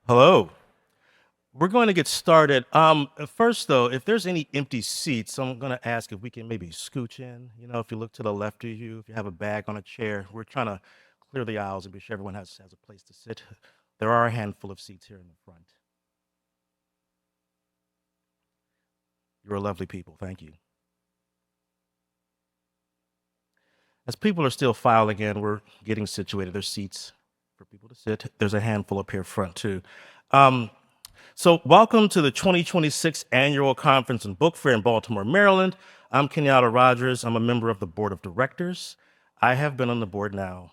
Hello. We're going to get started. First, though, if there's any empty seats, I'm going to ask if we can maybe scooch in. If you look to the left of you, if you have a bag on a chair, we're trying to clear the aisles and be sure everyone has a place to sit. There are a handful of seats here in the front. You're a lovely people. Thank you. As people are still filing in, we're getting situated. There's seats for people to sit. There's a handful up here front, too. Um, So, welcome to the 2026 Annual Conference and Book Fair in Baltimore, Maryland. I'm Kenyatta Rogers. I'm a member of the Board of Directors. I have been on the board now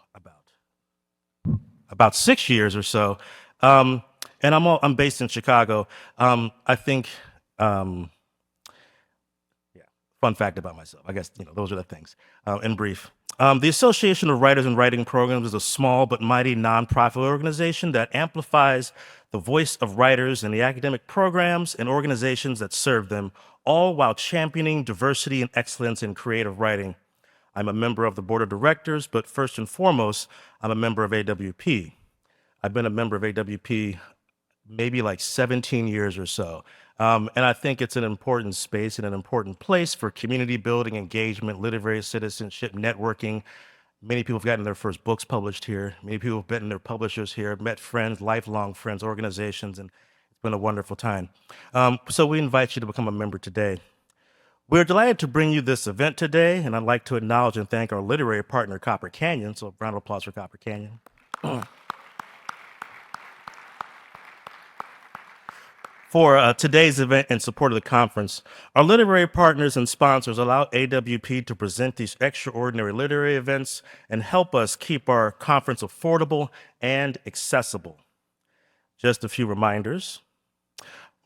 about 6 years or so, um, and I'm based in Chicago. I think, um, yeah, fun fact about myself. I guess those are the things. In brief, the Association of Writers and Writing Programs is a small but mighty nonprofit organization that amplifies the voice of writers in the academic programs and organizations that serve them, all while championing diversity and excellence in creative writing. I'm a member of the board of directors, but first and foremost, I'm a member of AWP. I've been a member of AWP maybe like 17 years or so. And I think it's an important space and an important place for community building, engagement, literary citizenship, networking. Many people have gotten their first books published here. Many people have met their publishers here, met friends, lifelong friends, organizations, and it's been a wonderful time. So we invite you to become a member today. We're delighted to bring you this event today, and I'd like to acknowledge and thank our literary partner, Copper Canyon. So round of applause for Copper Canyon. For today's event in support of the conference. Our literary partners and sponsors allow AWP to present these extraordinary literary events and help us keep our conference affordable and accessible. Just a few reminders.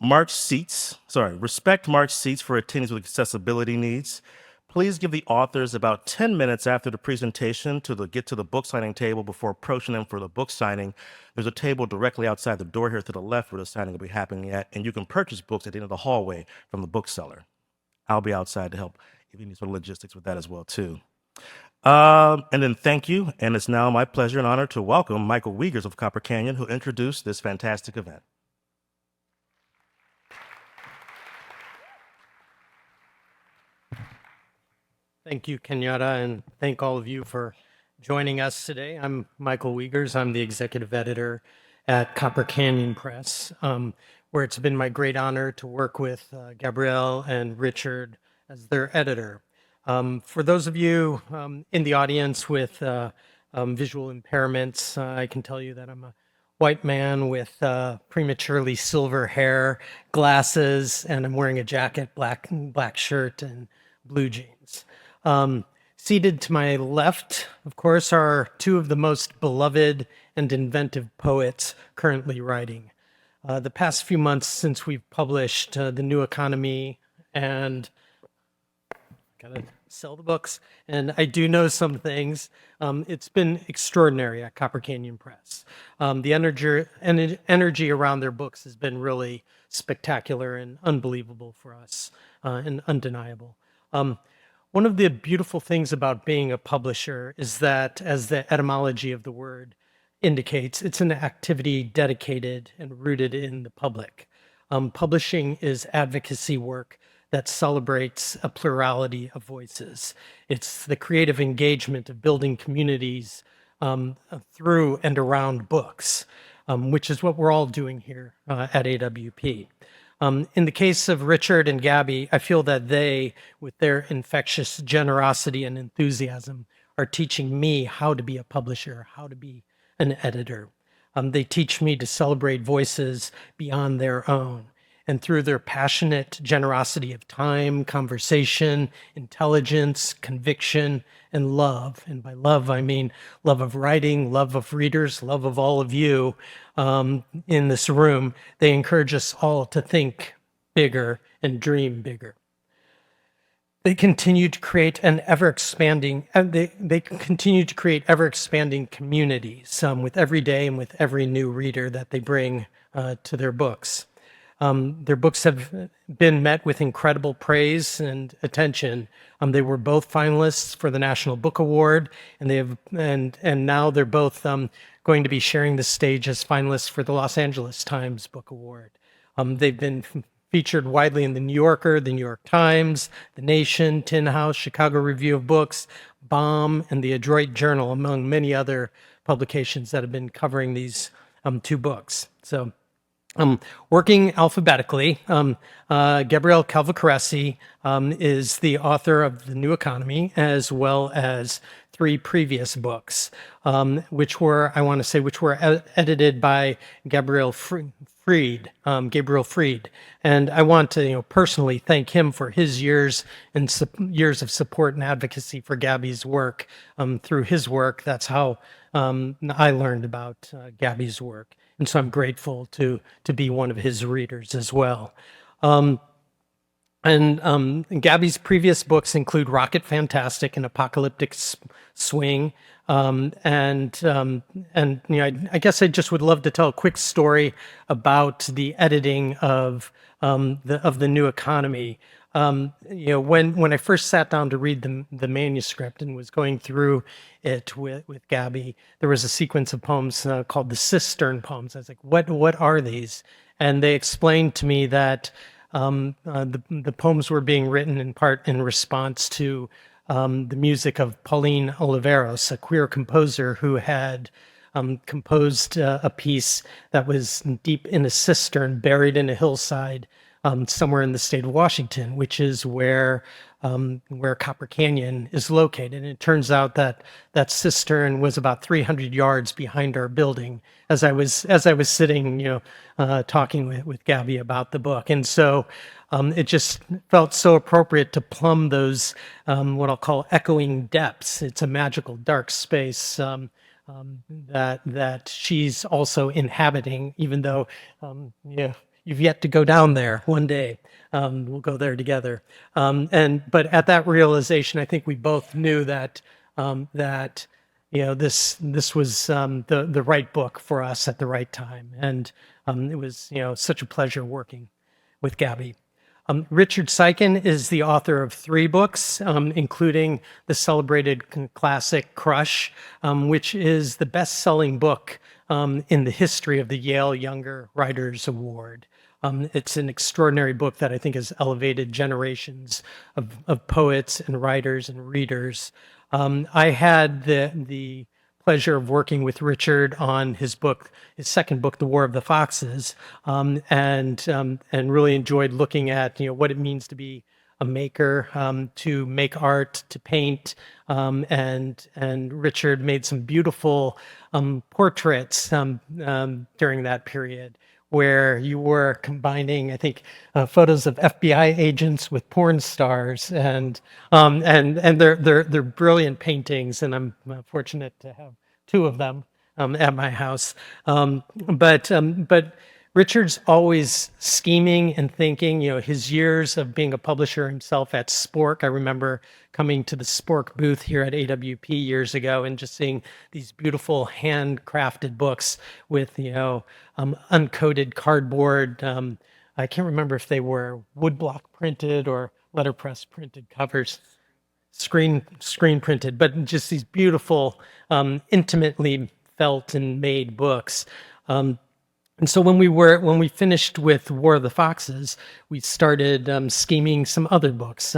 Respect marked seats for attendees with accessibility needs. Please give the authors about 10 minutes after the presentation to get to the book signing table before approaching them for the book signing. There's a table directly outside the door here to the left where the signing will be happening at, and you can purchase books at the end of the hallway from the bookseller. I'll be outside to help if you need sort of logistics with that as well, too. And then thank you, and it's now my pleasure and honor to welcome Michael Wiegers of Copper Canyon, who introduced this fantastic event. Thank you, Kenyatta, and thank all of you for joining us today. I'm Michael Wiegers. I'm the executive editor at Copper Canyon Press, where it's been my great honor to work with Gabrielle and Richard as their editor. For those of you in the audience with visual impairments, I can tell you that I'm a white man with prematurely silver hair, glasses, and I'm wearing a jacket, black shirt, and blue jeans. Seated to my left, of course, are two of the most beloved and inventive poets currently writing. The past few months since we've published The New Economy and gotta sell the books, and I do know some things. It's been extraordinary at Copper Canyon Press. The energy around their books has been really spectacular and unbelievable for us, and undeniable. One of the beautiful things about being a publisher is that, as the etymology of the word indicates, it's an activity dedicated and rooted in the public. Publishing is advocacy work that celebrates a plurality of voices. It's the creative engagement of building communities through and around books, which is what we're all doing here at AWP. In the case of Richard and Gabby, I feel that they, with their infectious generosity and enthusiasm, are teaching me how to be a publisher, how to be an editor. They teach me to celebrate voices beyond their own. And through their passionate generosity of time, conversation, intelligence, conviction, and love, and by love I mean love of writing, love of readers, love of all of you in this room, they encourage us all to think bigger and dream bigger. They continue to create an ever-expanding, they continue to create ever-expanding communities with every day and with every new reader that they bring to their books. Their books have been met with incredible praise and attention. They were both finalists for the National Book Award, and now they're both going to be sharing the stage as finalists for the Los Angeles Times Book Award. They've been featured widely in the New Yorker, the New York Times, The Nation, Tin House, Chicago Review of Books, Bomb, and the Adroit Journal, among many other publications that have been covering these two books. So, working alphabetically, Gabrielle Calvocoressi is the author of The New Economy, as well as 3 previous books, which were edited by Gabriel Fried. And I want to, personally thank him for his years of support and advocacy for Gabby's work. Through his work, that's how I learned about Gabby's work. And so I'm grateful to be one of his readers as well. Gabby's previous books include Rocket Fantastic and Apocalyptic Swing. I guess I just would love to tell a quick story about the editing of the New Economy. When I first sat down to read the manuscript and was going through it with Gabby, there was a sequence of poems called the Cistern poems. I was like, what are these? And they explained to me that the poems were being written in part in response to the music of Pauline Oliveros, a queer composer who had composed a piece that was deep in a cistern buried in a hillside somewhere in the state of Washington, which is where Copper Canyon is located. And it turns out that that cistern was about 300 yards behind our building as I was sitting, talking with Gabby about the book. And so it just felt so appropriate to plumb those, what I'll call echoing depths. It's a magical dark space that she's also inhabiting, even though, you've yet to go down there one day. We'll go there together. But at that realization, I think we both knew that this was the right book for us at the right time, and it was such a pleasure working with Gabby. Richard Siken is the author of 3 books, including the celebrated classic Crush, which is the best-selling book in the history of the Yale Younger Writers Award. It's an extraordinary book that I think has elevated generations of poets and writers and readers. I had the pleasure of working with Richard on his second book, The War of the Foxes, and really enjoyed looking at what it means to be a maker, to make art, to paint, and Richard made some beautiful portraits during that period, where you were combining, I think, photos of FBI agents with porn stars, and they're brilliant paintings, and I'm fortunate to have 2 of them at my house. But Richard's always scheming and thinking. His years of being a publisher himself at Spork. I remember coming to the Spork booth here at AWP years ago and just seeing these beautiful handcrafted books with uncoated cardboard. I can't remember if they were woodblock printed or letterpress printed covers, screen printed, but just these beautiful, intimately felt and made books. And so when we finished with War of the Foxes, we started scheming some other books.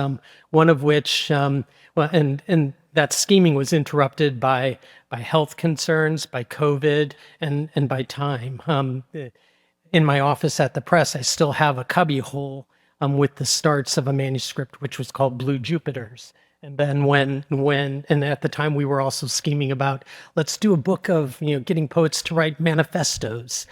One of which, and that scheming was interrupted by health concerns, by COVID, and by time. In my office at the press, I still have a cubby hole with the starts of a manuscript which was called Blue Jupiters. And then and at the time we were also scheming about, let's do a book of, getting poets to write manifestos,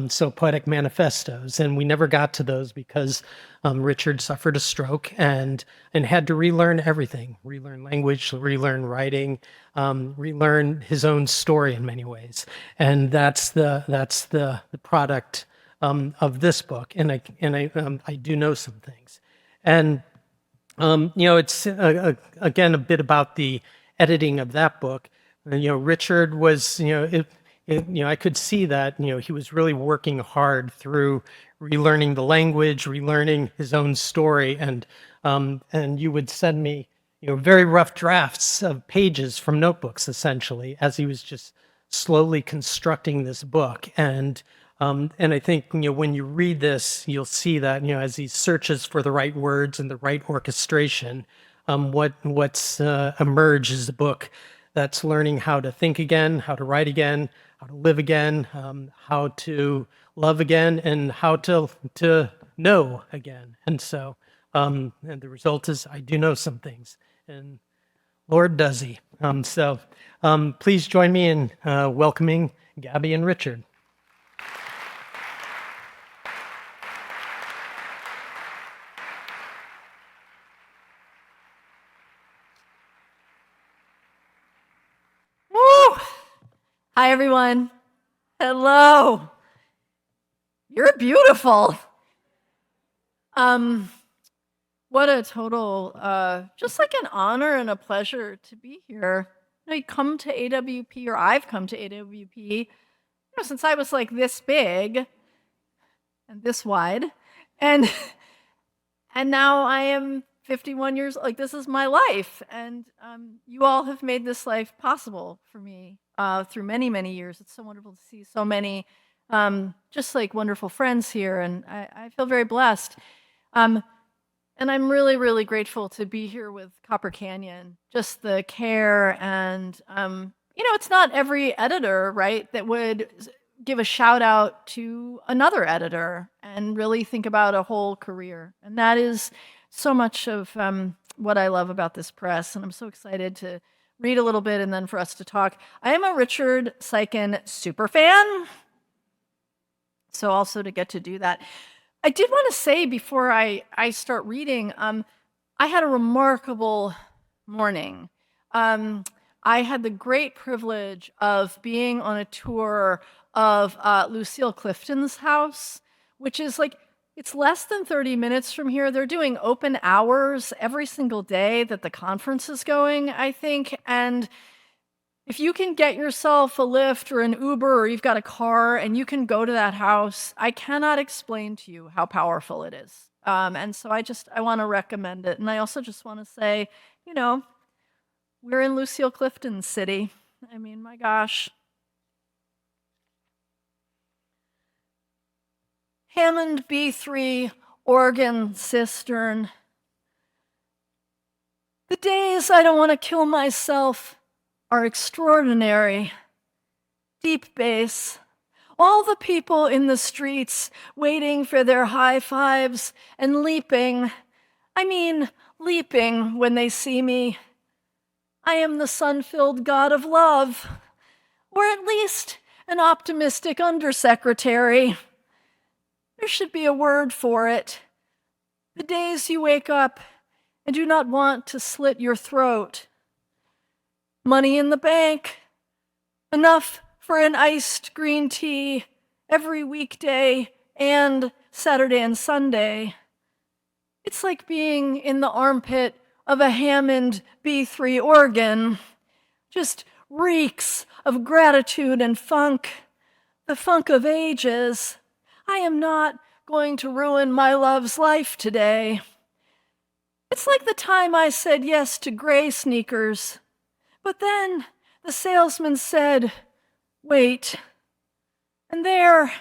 so poetic manifestos. And we never got to those because Richard suffered a stroke and had to relearn everything, relearn language, relearn writing, relearn his own story in many ways. And that's the product of this book. And I do know some things. And it's again a bit about the editing of that book. Richard was, I could see that, he was really working hard through relearning the language, relearning his own story. And you would send me, very rough drafts of pages from notebooks, essentially, as he was just slowly constructing this book. And I think, when you read this, you'll see that, as he searches for the right words and the right orchestration, what's emerged is a book that's learning how to think again, how to write again, how to live again, how to love again, and how to know again. And so, and the result is I do know some things, and Lord does he. Please join me in welcoming Gabby and Richard. Woo! Hi, everyone. Hello. You're beautiful. What a total, just like an honor and a pleasure to be here. You come to AWP, or I've come to AWP, since I was like this big and this wide, and and now I am 51 years. Like, this is my life, and you all have made this life possible for me through many, many years. It's so wonderful to see so many just like wonderful friends here, and I feel very blessed. And I'm really, really grateful to be here with Copper Canyon. Just the care and, it's not every editor, right, that would give a shout out to another editor and really think about a whole career. And that is so much of what I love about this press. And I'm so excited to read a little bit and then for us to talk. I am a Richard Siken super fan. So also to get to do that. I did want to say before I start reading, I had a remarkable morning. I had the great privilege of being on a tour of Lucille Clifton's house, which is like, it's less than 30 minutes from here. They're doing open hours every single day that the conference is going, I think. And if you can get yourself a Lyft or an Uber, or you've got a car and you can go to that house, I cannot explain to you how powerful it is. And so I want to recommend it. And I also just want to say, we're in Lucille Clifton's city. I mean, my gosh. Hammond B3 organ cistern. The days I don't want to kill myself are extraordinary. Deep bass. All the people in the streets waiting for their high fives and leaping. I mean, leaping when they see me. I am the sun-filled god of love, or at least an optimistic undersecretary. There should be a word for it. The days you wake up and do not want to slit your throat. Money in the bank, enough for an iced green tea every weekday and Saturday and Sunday. It's like being in the armpit of a Hammond B3 organ. Just reeks of gratitude and funk, the funk of ages. I am not going to ruin my love's life today. It's like the time I said yes to gray sneakers. But then the salesman said, wait. And there,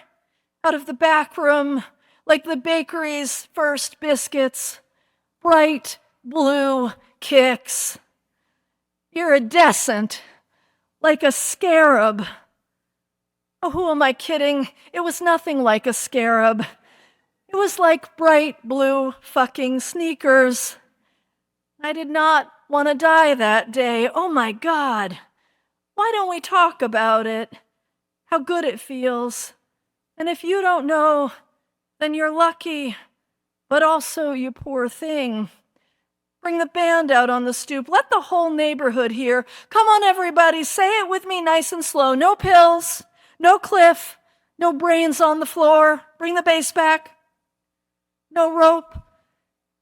out of the back room, like the bakery's first biscuits, bright blue kicks. Iridescent, like a scarab. Oh, who am I kidding? It was nothing like a scarab. It was like bright blue fucking sneakers. I did not want to die that day. Oh my God. Why don't we talk about it? How good it feels. And if you don't know, then you're lucky. But also, you poor thing. Bring the band out on the stoop. Let the whole neighborhood hear. Come on, everybody. Say it with me nice and slow. No pills. No cliff. No brains on the floor. Bring the bass back. No rope.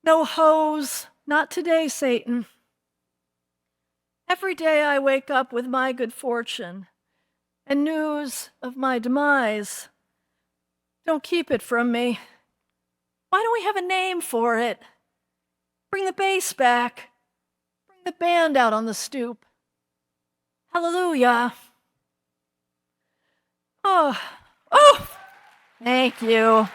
No hose. Not today, Satan. Every day I wake up with my good fortune. and news of my demise. Don't keep it from me. Why don't we have a name for it? Bring the bass back. Bring the band out on the stoop. Hallelujah. Oh, thank you.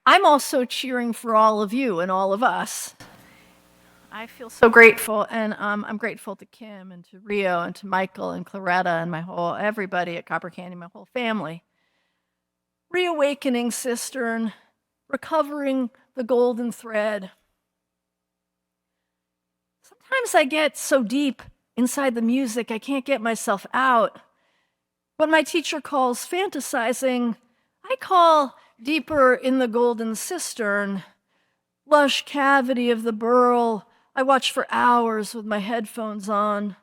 I'm also cheering for all of you and all of us. I feel so grateful, and I'm grateful to Kim and to Rio and to Michael and Claretta and everybody at Copper Canyon, my whole family. Reawakening Cistern, recovering the golden thread. Sometimes I get so deep inside the music I can't get myself out. What my teacher calls fantasizing, I call deeper in the golden cistern. Lush cavity of the burl, I watch for hours with my headphones on,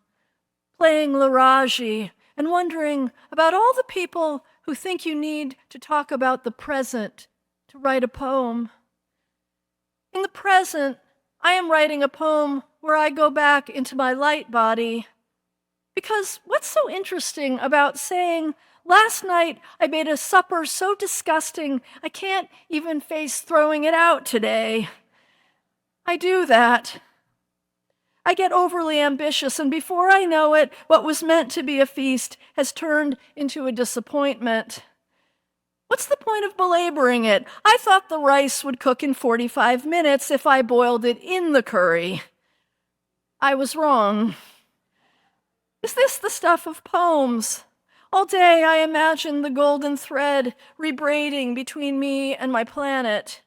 playing Laraji and wondering about all the people who think you need to talk about the present to write a poem. In the present, I am writing a poem where I go back into my light body. Because what's so interesting about saying, last night I made a supper so disgusting I can't even face throwing it out today? I do that. I get overly ambitious, and before I know it, what was meant to be a feast has turned into a disappointment. What's the point of belaboring it? I thought the rice would cook in 45 minutes if I boiled it in the curry. I was wrong. Is this the stuff of poems? All day I imagine the golden thread rebraiding between me and my planet.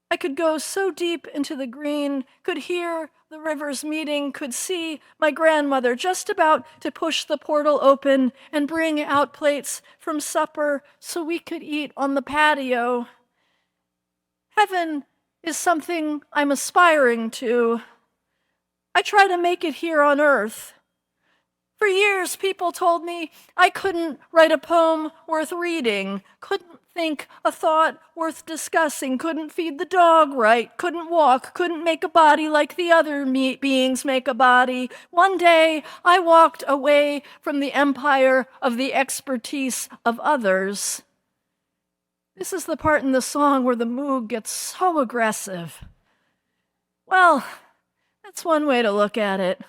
I could go so deep into the green, could hear the rivers meeting, could see my grandmother just about to push the portal open and bring out plates from supper so we could eat on the patio. Heaven is something I'm aspiring to. I try to make it here on earth. For years, people told me I couldn't write a poem worth reading, couldn't think a thought worth discussing, couldn't feed the dog right, couldn't walk, couldn't make a body like the other beings make a body. One day, I walked away from the empire of the expertise of others. This is the part in the song where the moog gets so aggressive. Well, that's one way to look at it.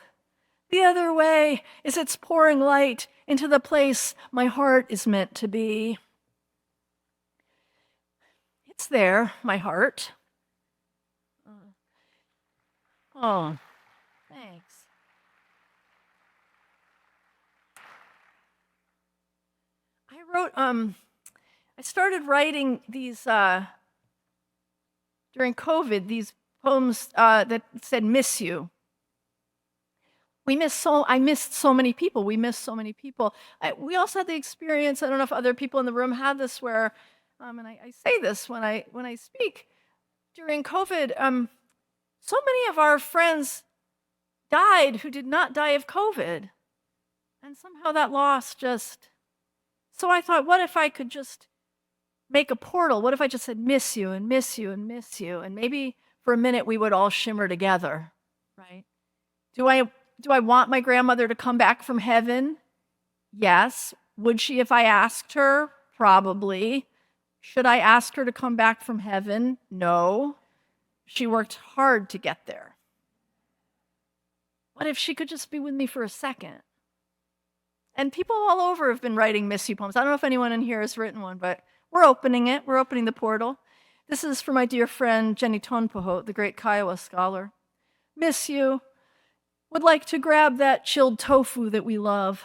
The other way is it's pouring light into the place my heart is meant to be. It's there, my heart. Oh, thanks. I started writing these, during COVID, these poems that said, miss you. I missed so many people. We missed so many people. We also had the experience, I don't know if other people in the room had this, where, and I say this when I speak, during COVID, so many of our friends died who did not die of COVID. And somehow that loss just, so I thought, what if I could just make a portal? What if I just said, miss you and miss you and miss you? And maybe for a minute we would all shimmer together, right? Do I want my grandmother to come back from heaven? Yes. Would she if I asked her? Probably. Should I ask her to come back from heaven? No. She worked hard to get there. What if she could just be with me for a second? And people all over have been writing miss you poems. I don't know if anyone in here has written one, but we're opening it. We're opening the portal. This is for my dear friend Jenny Tonpoho, the great Kiowa scholar. Miss you. Would like to grab that chilled tofu that we love.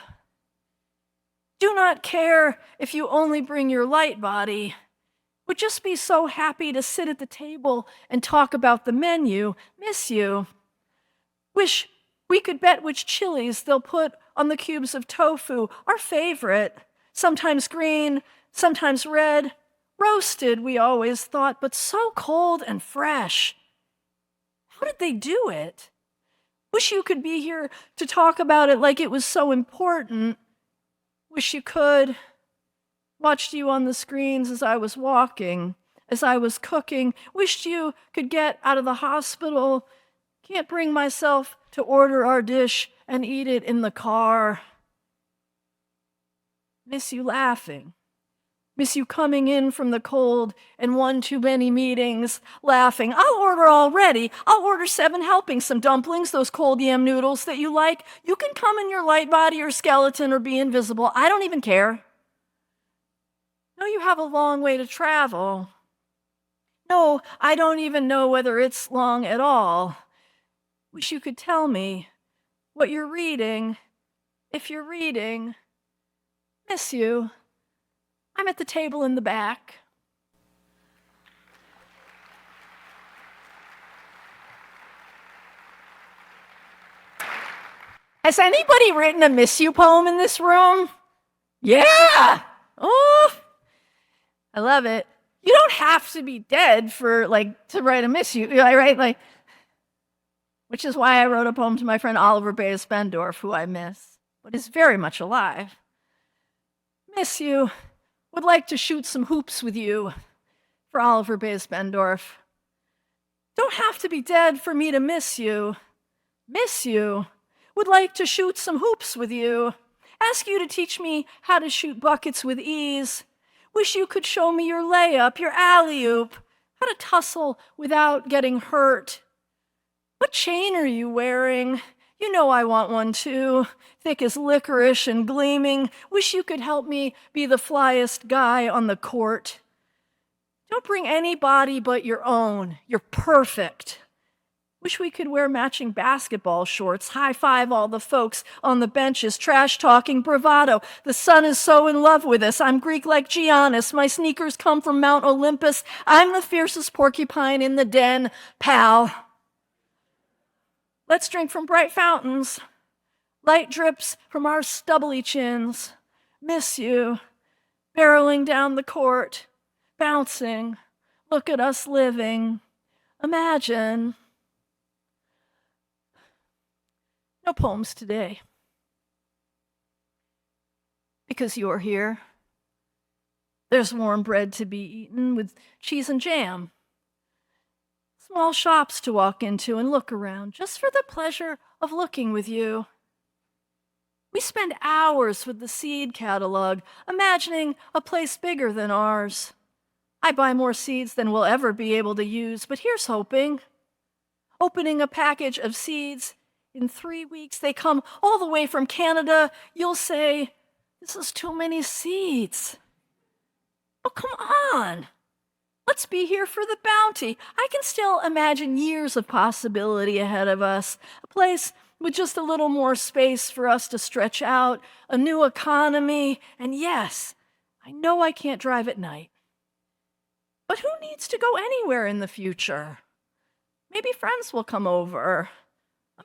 Do not care if you only bring your light body. Would just be so happy to sit at the table and talk about the menu. Miss you. Wish we could bet which chilies they'll put on the cubes of tofu, our favorite. Sometimes green, sometimes red. Roasted, we always thought, but so cold and fresh. How did they do it? Wish you could be here to talk about it like it was so important. Wish you could. Watched you on the screens as I was walking, as I was cooking. Wished you could get out of the hospital Can't bring myself to order our dish and eat it in the car. Miss you laughing. Miss you coming in from the cold and one too many meetings, laughing. I'll order already. I'll order 7 helpings, some dumplings, those cold yam noodles that you like. You can come in your light body or skeleton or be invisible. I don't even care. No, you have a long way to travel. No, I don't even know whether it's long at all. Wish you could tell me what you're reading. If you're reading, miss you. I'm at the table in the back. Has anybody written a miss you poem in this room? Yeah! Oh, I love it. You don't have to be dead for to write a miss you, right? Which is why I wrote a poem to my friend Oliver Bayes Bendorf, who I miss, but is very much alive. Miss you. Would like to shoot some hoops with you, for Oliver Bayes Bendorf. Don't have to be dead for me to miss you. Miss you. Would like to shoot some hoops with you. Ask you to teach me how to shoot buckets with ease. Wish you could show me your layup, your alley-oop, how to tussle without getting hurt. What chain are you wearing? You know I want one too, thick as licorice and gleaming. Wish you could help me be the flyest guy on the court. Don't bring anybody but your own. You're perfect. Wish we could wear matching basketball shorts, high-five all the folks on the benches, trash-talking bravado. The sun is so in love with us. I'm Greek like Giannis. My sneakers come from Mount Olympus. I'm the fiercest porcupine in the den, pal. Let's drink from bright fountains. Light drips from our stubbly chins. Miss you. Barreling down the court. Bouncing. Look at us living. Imagine. No poems today. Because you're here. There's warm bread to be eaten with cheese and jam. Small shops to walk into and look around, just for the pleasure of looking with you. We spend hours with the seed catalog, imagining a place bigger than ours. I buy more seeds than we'll ever be able to use, but here's hoping. Opening a package of seeds, in 3 weeks they come all the way from Canada. You'll say, this is too many seeds. Oh, come on. Let's be here for the bounty. I can still imagine years of possibility ahead of us. A place with just a little more space for us to stretch out, a new economy, and yes, I know I can't drive at night. But who needs to go anywhere in the future? Maybe friends will come over.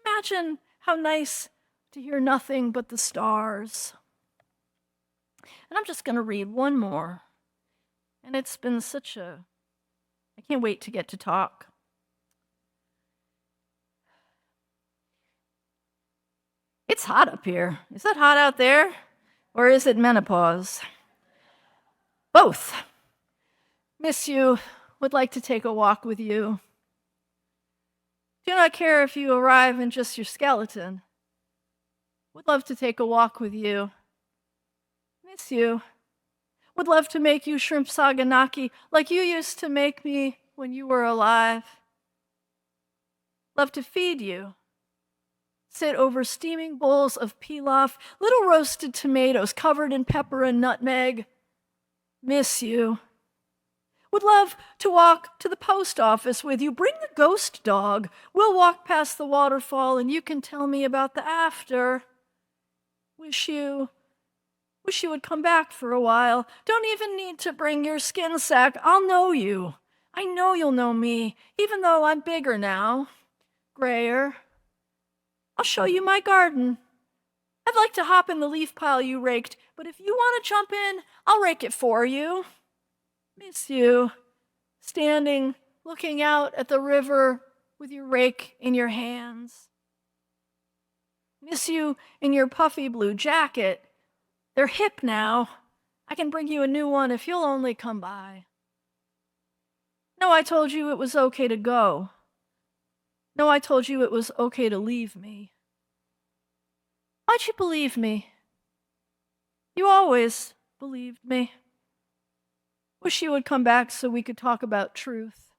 Imagine how nice to hear nothing but the stars. And I'm just going to read one more. And it's been I can't wait to get to talk. It's hot up here. Is it hot out there? Or is it menopause? Both. Miss you. Would like to take a walk with you. Do not care if you arrive in just your skeleton. Would love to take a walk with you. Miss you. Would love to make you shrimp saganaki like you used to make me when you were alive. Love to feed you. Sit over steaming bowls of pilaf, little roasted tomatoes covered in pepper and nutmeg. Miss you. Would love to walk to the post office with you. Bring the ghost dog. We'll walk past the waterfall and you can tell me about the after. Wish you would come back for a while. Don't even need to bring your skin sack. I'll know you. I know you'll know me, even though I'm bigger now. Grayer. I'll show you my garden. I'd like to hop in the leaf pile you raked, but if you want to jump in, I'll rake it for you. Miss you. Standing, looking out at the river with your rake in your hands. Miss you in your puffy blue jacket. They're hip now. I can bring you a new one if you'll only come by. No, I told you it was okay to go. No, I told you it was okay to leave me. Why'd you believe me? You always believed me. Wish you would come back so we could talk about truth.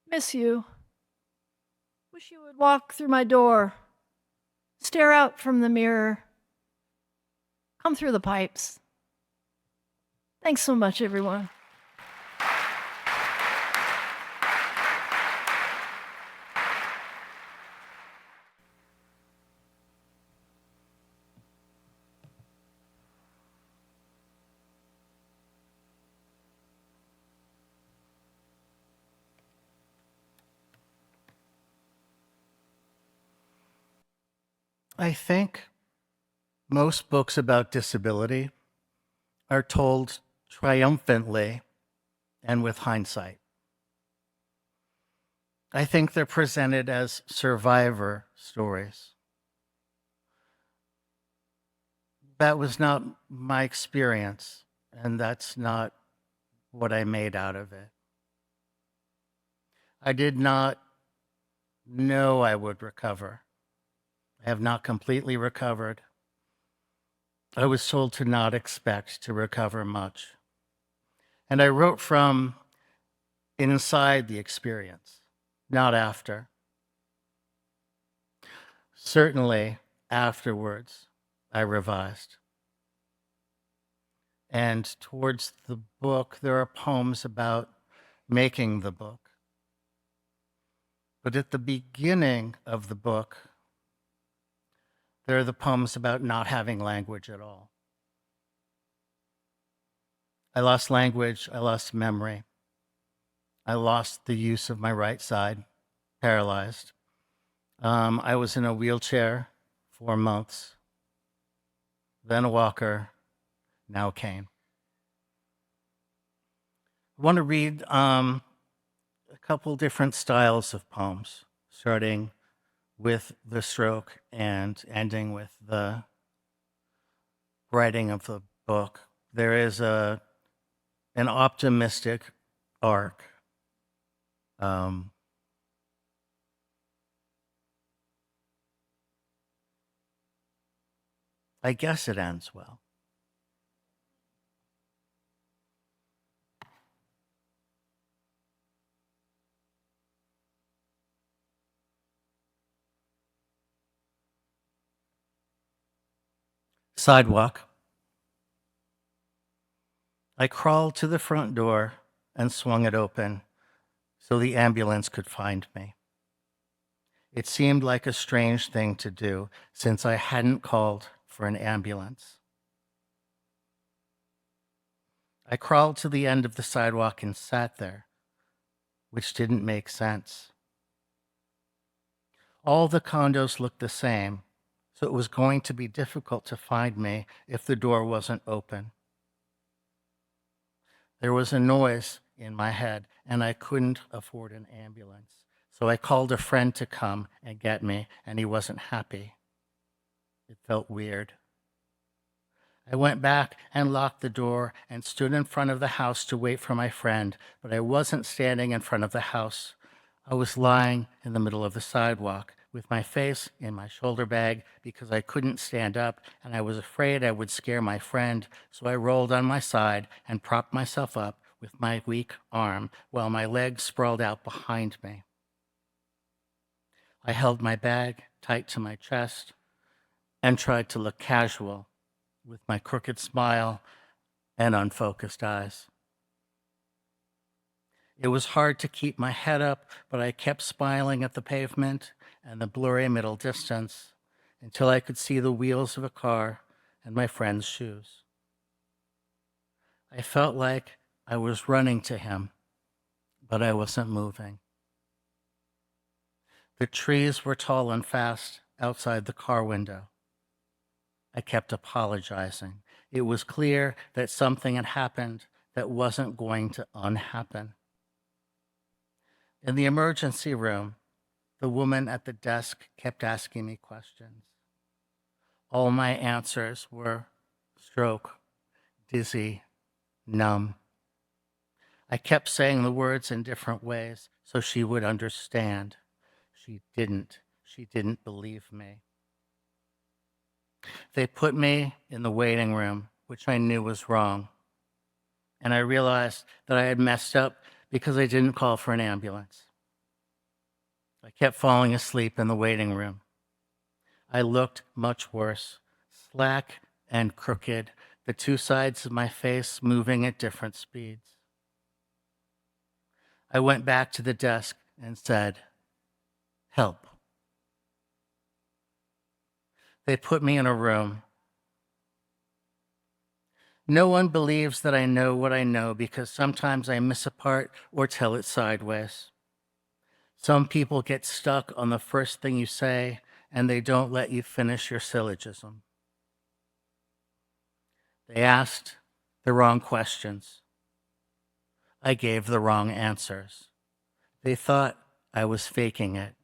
Miss you. Wish you would walk through my door. Stare out from the mirror. Come through the pipes. Thanks so much, everyone. I think most books about disability are told triumphantly and with hindsight. I think they're presented as survivor stories. That was not my experience, and that's not what I made out of it. I did not know I would recover. I have not completely recovered. I was told to not expect to recover much. And I wrote from inside the experience, not after. Certainly, afterwards, I revised. And towards the book, there are poems about making the book. But at the beginning of the book, there are the poems about not having language at all. I lost language, I lost memory. I lost the use of my right side, paralyzed. I was in a wheelchair for months, then a walker, now a cane. I want to read a couple different styles of poems, starting with the stroke and ending with the writing of the book. There is an optimistic arc. I guess it ends well. Sidewalk. I crawled to the front door and swung it open so the ambulance could find me. It seemed like a strange thing to do since I hadn't called for an ambulance. I crawled to the end of the sidewalk and sat there, which didn't make sense. All the condos looked the same, so it was going to be difficult to find me if the door wasn't open. There was a noise in my head, and I couldn't afford an ambulance. So I called a friend to come and get me, and he wasn't happy. It felt weird. I went back and locked the door and stood in front of the house to wait for my friend, but I wasn't standing in front of the house. I was lying in the middle of the sidewalk with my face in my shoulder bag because I couldn't stand up and I was afraid I would scare my friend, so I rolled on my side and propped myself up with my weak arm while my legs sprawled out behind me. I held my bag tight to my chest and tried to look casual with my crooked smile and unfocused eyes. It was hard to keep my head up, but I kept smiling at the pavement and the blurry middle distance until I could see the wheels of a car and my friend's shoes. I felt like I was running to him, but I wasn't moving. The trees were tall and fast outside the car window. I kept apologizing. It was clear that something had happened that wasn't going to unhappen. In the emergency room, the woman at the desk kept asking me questions. All my answers were stroke, dizzy, numb. I kept saying the words in different ways so she would understand. She didn't. She didn't believe me. They put me in the waiting room, which I knew was wrong. And I realized that I had messed up because I didn't call for an ambulance. I kept falling asleep in the waiting room. I looked much worse, slack and crooked, the two sides of my face moving at different speeds. I went back to the desk and said, "Help." They put me in a room. No one believes that I know what I know because sometimes I miss a part or tell it sideways. Some people get stuck on the first thing you say and they don't let you finish your syllogism. They asked the wrong questions. I gave the wrong answers. They thought I was faking it.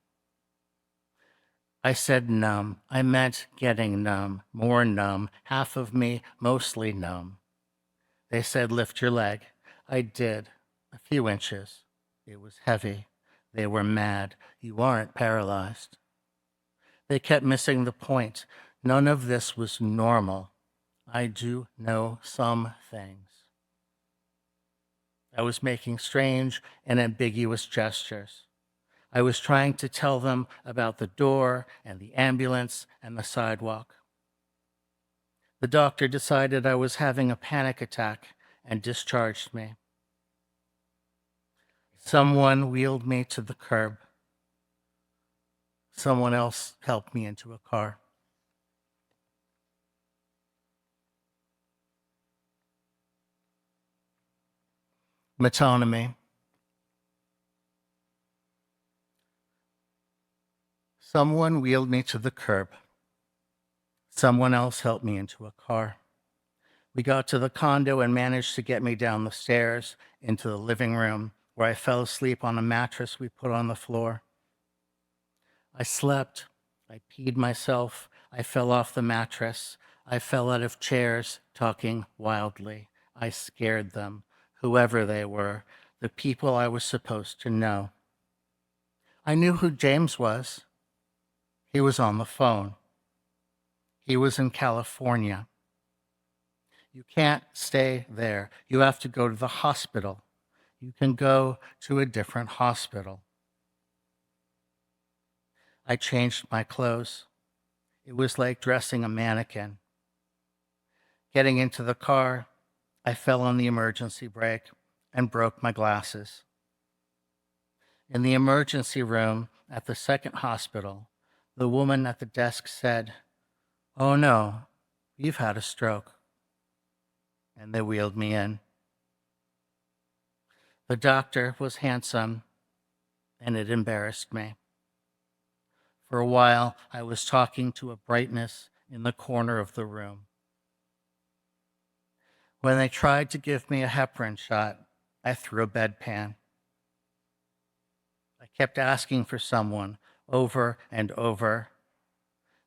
I said numb. I meant getting numb, more numb, half of me mostly numb. They said, "Lift your leg." I did, a few inches. It was heavy. They were mad. "You aren't paralyzed." They kept missing the point. None of this was normal. I do know some things. I was making strange and ambiguous gestures. I was trying to tell them about the door and the ambulance and the sidewalk. The doctor decided I was having a panic attack and discharged me. Someone wheeled me to the curb. Someone else helped me into a car. Metonymy. Someone wheeled me to the curb. Someone else helped me into a car. We got to the condo and managed to get me down the stairs into the living room, where I fell asleep on a mattress we put on the floor. I slept. I peed myself. I fell off the mattress. I fell out of chairs, talking wildly. I scared them, whoever they were, the people I was supposed to know. I knew who James was. He was on the phone. He was in California. You can't stay there. You have to go to the hospital. You can go to a different hospital. I changed my clothes. It was like dressing a mannequin. Getting into the car, I fell on the emergency brake and broke my glasses. In the emergency room at the second hospital, the woman at the desk said, "Oh no, you've had a stroke." And they wheeled me in. The doctor was handsome, and it embarrassed me. For a while, I was talking to a brightness in the corner of the room. When they tried to give me a heparin shot, I threw a bedpan. I kept asking for someone over and over,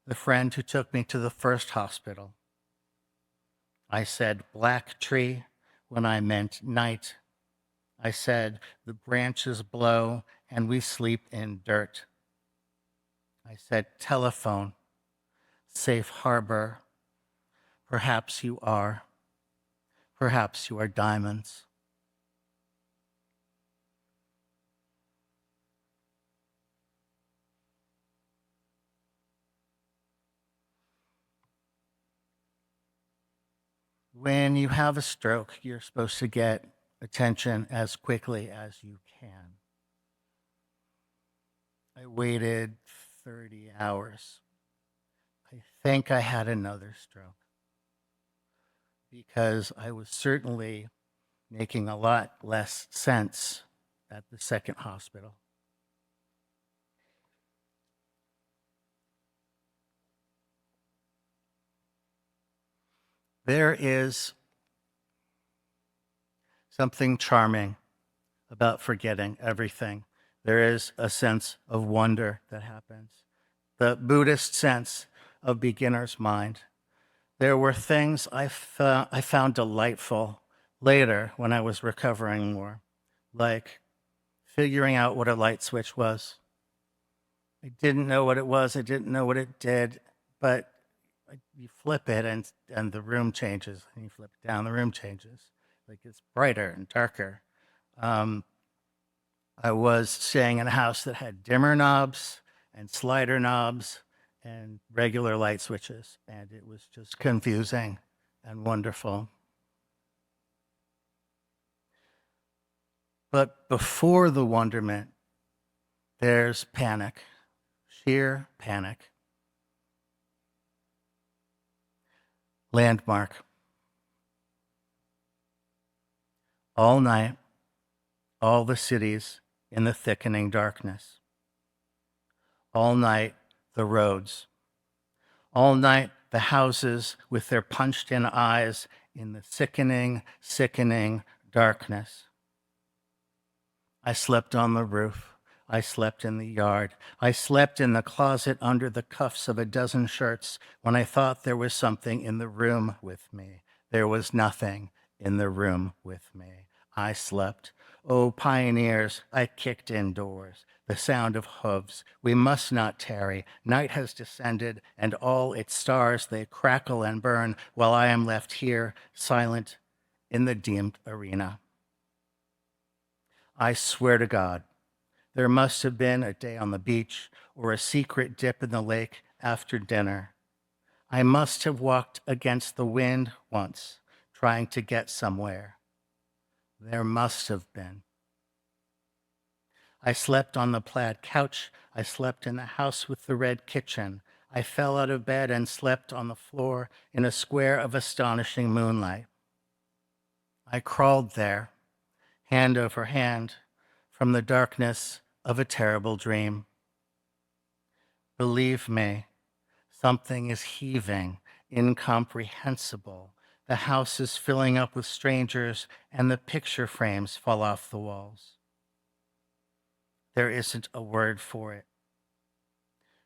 the friend who took me to the first hospital. I said black tree when I meant night. I said the branches blow and we sleep in dirt. I said telephone, safe harbor. Perhaps you are. Perhaps you are diamonds. When you have a stroke, you're supposed to get attention as quickly as you can. I waited 30 hours. I think I had another stroke because I was certainly making a lot less sense at the second hospital. There is something charming about forgetting everything. There is a sense of wonder that happens. The Buddhist sense of beginner's mind. There were things I found delightful later when I was recovering more, like figuring out what a light switch was, I didn't know what it was. I didn't know what it did, but you flip it and the room changes. And you flip it down, the room changes. Like it's brighter and darker. Um, I was staying in a house that had dimmer knobs and slider knobs and regular light switches, and it was just confusing and wonderful. But before the wonderment, there's panic, sheer panic. Landmark. All night, all the cities in the thickening darkness. All night, the roads. All night, the houses with their punched-in eyes in the sickening, sickening darkness. I slept on the roof. I slept in the yard. I slept in the closet under the cuffs of a dozen shirts when I thought there was something in the room with me. There was nothing in the room with me. I slept. Oh, pioneers, I kicked indoors. The sound of hooves. We must not tarry. Night has descended, and all its stars, they crackle and burn, while I am left here, silent, in the dimmed arena. I swear to God, there must have been a day on the beach or a secret dip in the lake after dinner. I must have walked against the wind once, trying to get somewhere. There must have been. I slept on the plaid couch. I slept in the house with the red kitchen. I fell out of bed and slept on the floor in a square of astonishing moonlight. I crawled there, hand over hand, from the darkness of a terrible dream. Believe me, something is heaving, incomprehensible. The house is filling up with strangers, and the picture frames fall off the walls. There isn't a word for it.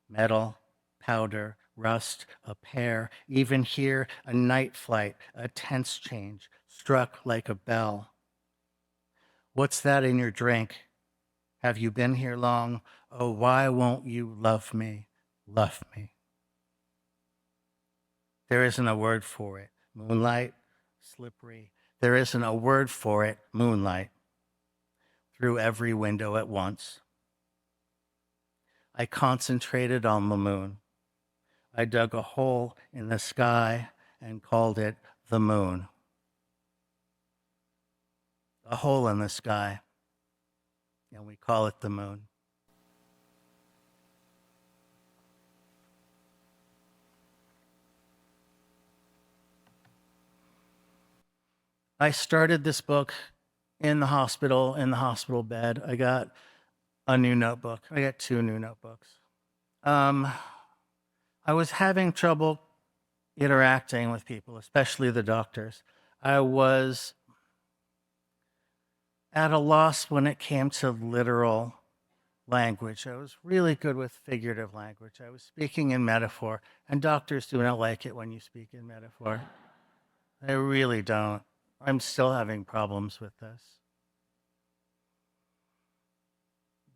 Metal, powder, rust, a pear, even here a night flight, a tense change, struck like a bell. What's that in your drink? Have you been here long? Oh, why won't you love me? Love me. There isn't a word for it. Moonlight, slippery. There isn't a word for it. Moonlight. Through every window at once. I concentrated on the moon. I dug a hole in the sky and called it the moon. A hole in the sky, and we call it the moon. I started this book in the hospital bed. I got a new notebook. I got 2 new notebooks. I was having trouble interacting with people, especially the doctors. I was at a loss when it came to literal language. I was really good with figurative language. I was speaking in metaphor, and doctors do not like it when you speak in metaphor. They really don't. I'm still having problems with this.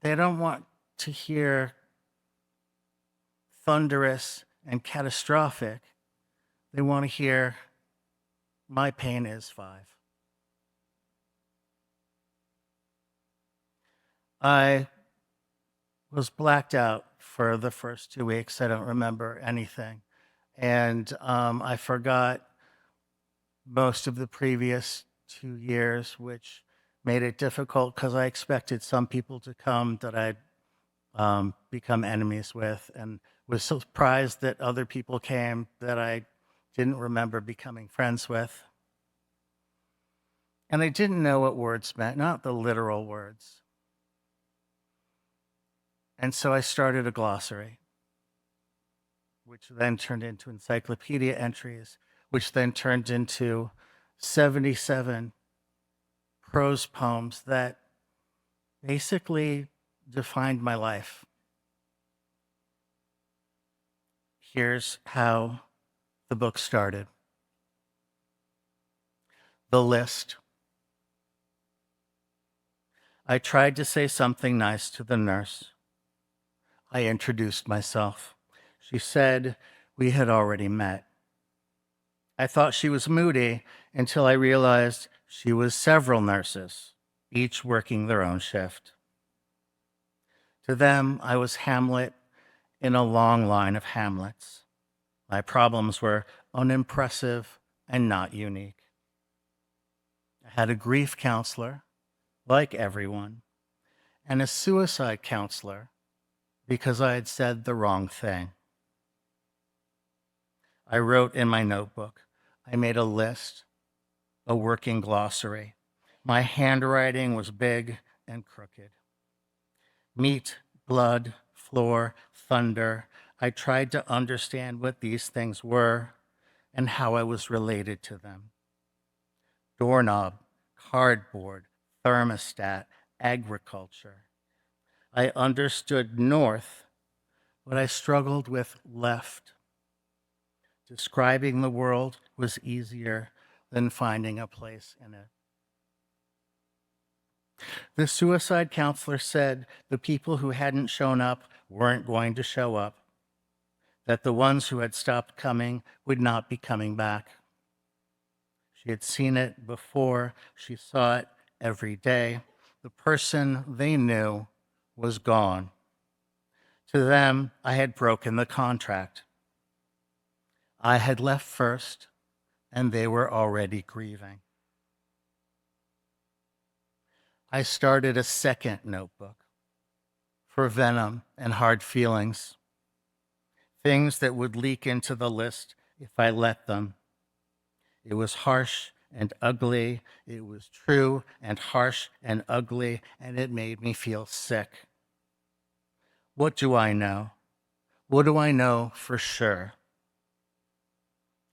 They don't want to hear thunderous and catastrophic. They want to hear, my pain is 5. I was blacked out for the first 2 weeks. I don't remember anything. And I forgot most of the previous 2 years, which made it difficult because I expected some people to come that I'd become enemies with, and was surprised that other people came that I didn't remember becoming friends with. And I didn't know what words meant, not the literal words. And so I started a glossary, which then turned into encyclopedia entries, which then turned into 77 prose poems that basically defined my life. Here's how the book started. The list. I tried to say something nice to the nurse. I introduced myself. She said we had already met. I thought she was moody until I realized she was several nurses, each working their own shift. To them, I was Hamlet in a long line of Hamlets. My problems were unimpressive and not unique. I had a grief counselor, like everyone, and a suicide counselor because I had said the wrong thing. I wrote in my notebook. I made a list, a working glossary. My handwriting was big and crooked. Meat, blood, floor, thunder. I tried to understand what these things were and how I was related to them. Doorknob, cardboard, thermostat, agriculture. I understood north, but I struggled with left. Describing the world was easier than finding a place in it. The suicide counselor said the people who hadn't shown up weren't going to show up, that the ones who had stopped coming would not be coming back. She had seen it before. She saw it every day. The person they knew was gone. To them, I had broken the contract. I had left first, and they were already grieving. I started a second notebook for venom and hard feelings, things that would leak into the list if I let them. It was harsh and ugly. It was true and harsh and ugly, and it made me feel sick. What do I know? What do I know for sure?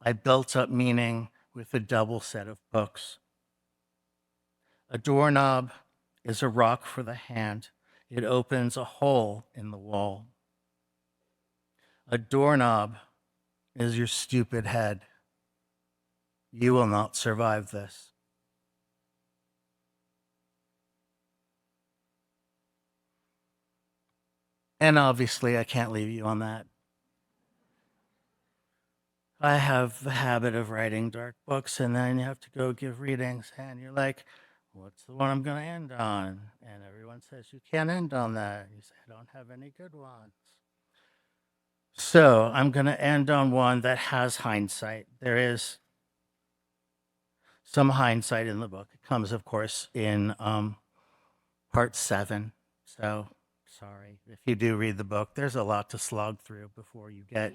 I built up meaning with a double set of books. A doorknob is a rock for the hand. It opens a hole in the wall. A doorknob is your stupid head. You will not survive this. And obviously, I can't leave you on that. I have the habit of writing dark books, and then you have to go give readings, and you're like, what's the one I'm going to end on? And everyone says, you can't end on that. You say, I don't have any good ones. So I'm going to end on one that has hindsight. There is some hindsight in the book. It comes, of course, in part 7. So sorry. If you do read the book, there's a lot to slog through before you get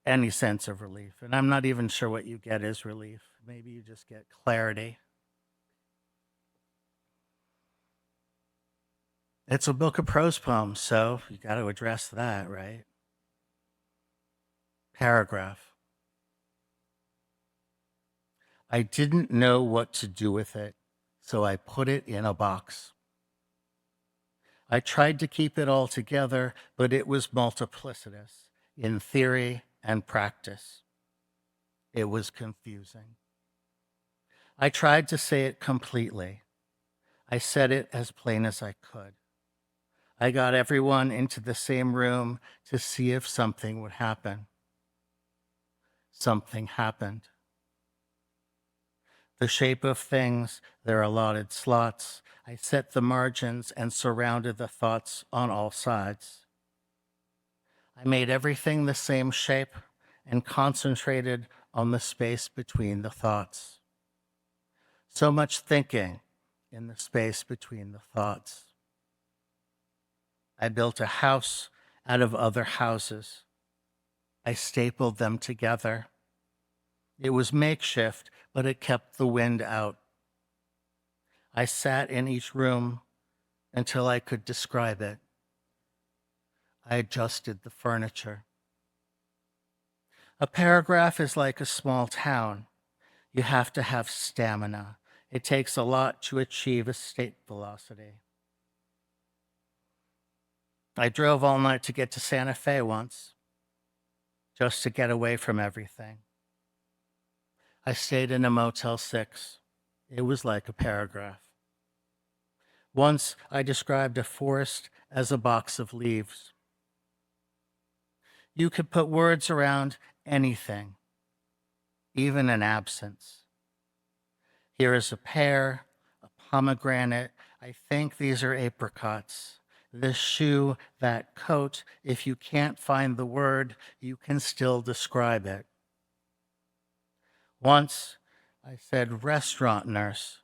any sense of relief. And I'm not even sure what you get is relief. Maybe you just get clarity. It's a book of prose poems, so you got to address that, right? Paragraph. I didn't know what to do with it, so I put it in a box. I tried to keep it all together, but it was multiplicitous in theory and practice. It was confusing. I tried to say it completely. I said it as plain as I could. I got everyone into the same room to see if something would happen. Something happened. The shape of things, their allotted slots. I set the margins and surrounded the thoughts on all sides. I made everything the same shape and concentrated on the space between the thoughts. So much thinking in the space between the thoughts. I built a house out of other houses. I stapled them together. It was makeshift, but it kept the wind out. I sat in each room until I could describe it. I adjusted the furniture. A paragraph is like a small town. You have to have stamina. It takes a lot to achieve escape velocity. I drove all night to get to Santa Fe once, just to get away from everything. I stayed in a Motel 6. It was like a paragraph. Once I described a forest as a box of leaves. You could put words around anything, even an absence. Here is a pear, a pomegranate. I think these are apricots. This shoe, that coat, if you can't find the word, you can still describe it. Once I said restaurant nurse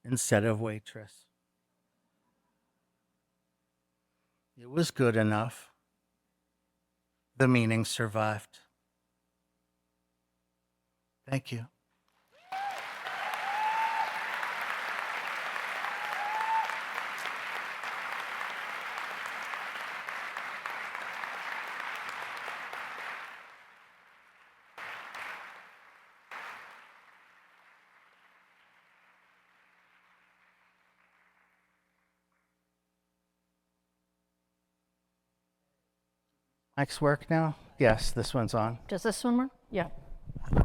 instead of waitress. It was good enough. The meaning survived. Thank you. Mike's work now? Yes, this one's on. Does this one work? Yeah.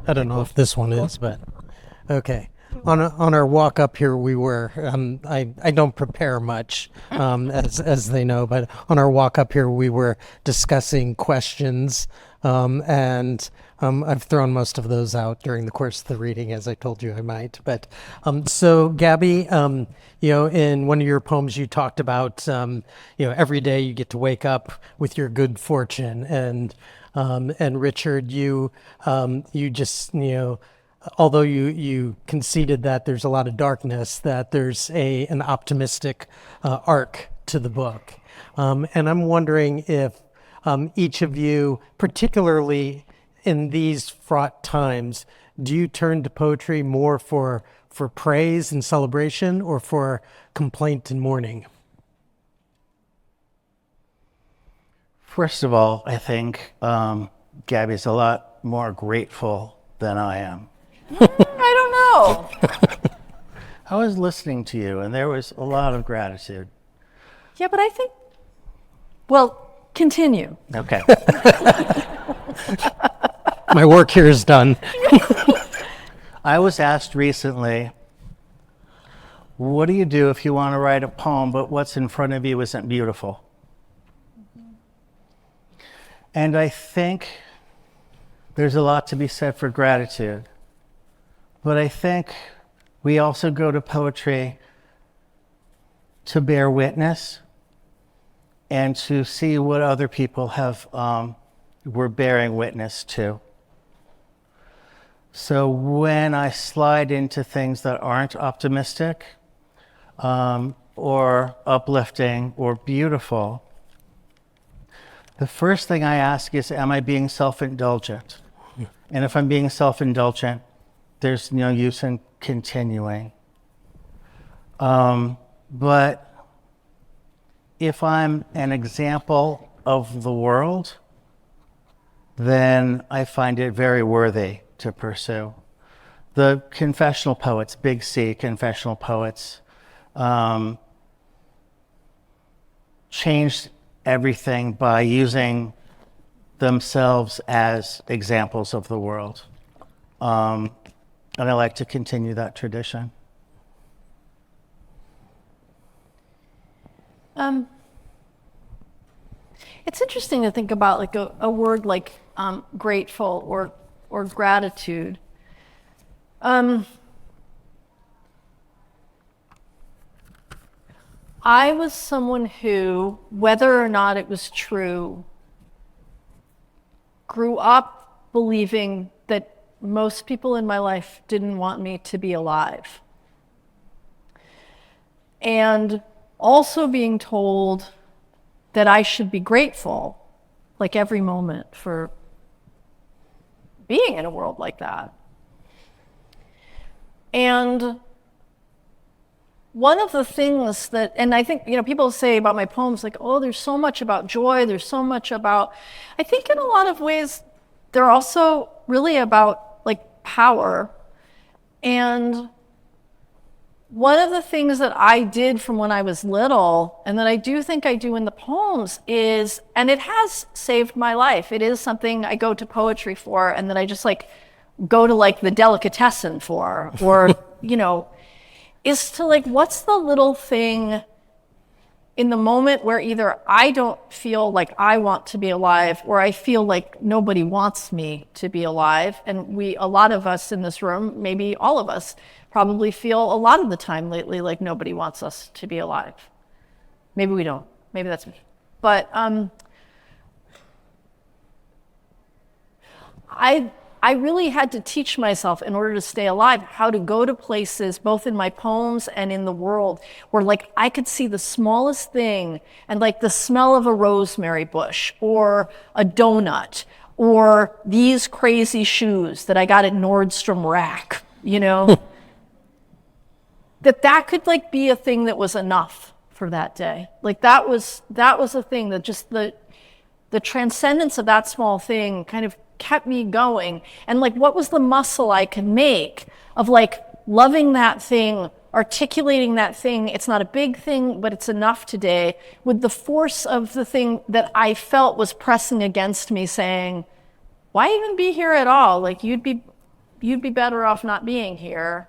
I don't know if this one is, but okay. On our walk up here, we were. I don't prepare much, as they know, but on our walk up here, we were discussing questions, and I've thrown most of those out during the course of the reading, as I told you I might. But so, Gabby, in one of your poems, you talked about every day you get to wake up with your good fortune, and Richard, you just although you conceded that there's a lot of darkness, that there's an optimistic arc to the book. And I'm wondering if each of you, particularly in these fraught times, do you turn to poetry more for praise and celebration or for complaint and mourning? First of all, I think Gabby's a lot more grateful than I am. I don't know. I was listening to you, and there was a lot of gratitude. Yeah, but I think, well, continue. Okay. My work here is done. I was asked recently, what do you do if you want to write a poem, but what's in front of you isn't beautiful? And I think there's a lot to be said for gratitude. But I think we also go to poetry to bear witness and to see what other people were bearing witness to. So when I slide into things that aren't optimistic or uplifting or beautiful, the first thing I ask is, am I being self-indulgent? And if I'm being self-indulgent, there's no use in continuing. But if I'm an example of the world, then I find it very worthy to pursue. The confessional poets, big C confessional poets, changed everything by using themselves as examples of the world. And I like to continue that tradition. It's interesting to think about like a word like grateful or gratitude. I was someone who, whether or not it was true, grew up believing that most people in my life didn't want me to be alive. And also being told that I should be grateful, like every moment, for being in a world like that. And one of the things that, and I think, people say about my poems, like, oh, there's so much about joy, there's so much about, I think in a lot of ways, they're also really about like power. And one of the things that I did from when I was little, and that I do think I do in the poems is, and it has saved my life, it is something I go to poetry for, and that I just like go to like the delicatessen for, or, is to like, what's the little thing in the moment where either I don't feel like I want to be alive or I feel like nobody wants me to be alive. And a lot of us in this room, maybe all of us, probably feel a lot of the time lately like nobody wants us to be alive. Maybe we don't. Maybe that's me. But I really had to teach myself in order to stay alive how to go to places, both in my poems and in the world, where like I could see the smallest thing and like the smell of a rosemary bush or a donut or these crazy shoes that I got at Nordstrom Rack, you know, that could like be a thing that was enough for that day. Like that was a thing that just the transcendence of that small thing kind of kept me going. And like, what was the muscle I could make of like loving that thing, articulating that thing? It's not a big thing, but it's enough today, with the force of the thing that I felt was pressing against me, saying, why even be here at all? Like you'd be better off not being here.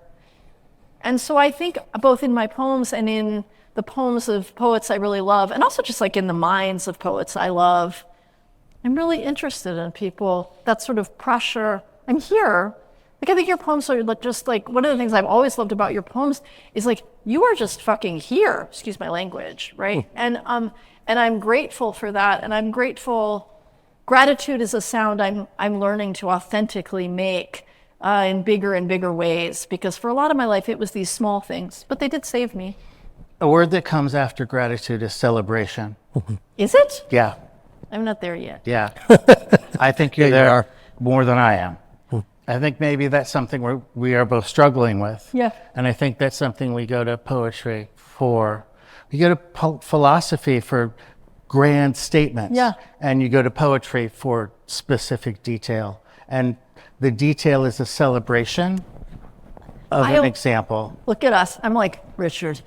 And so I think both in my poems and in the poems of poets I really love, and also just like in the minds of poets I love, I'm really interested in people, that sort of pressure. I'm here. Like I think your poems are like just like, one of the things I've always loved about your poems is like, you are just fucking here, excuse my language, right? And I'm grateful for that. And I'm grateful, gratitude is a sound I'm learning to authentically make in bigger and bigger ways, because for a lot of my life, it was these small things, but they did save me. A word that comes after gratitude is celebration. Is it? Yeah. I'm not there yet. Yeah. I think you're you there are. more than I am. I think maybe that's something we are both struggling with. Yeah. And I think that's something we go to poetry for. We go to philosophy for grand statements. Yeah. And you go to poetry for specific detail. And the detail is a celebration of an example. Look at us. I'm like, Richard.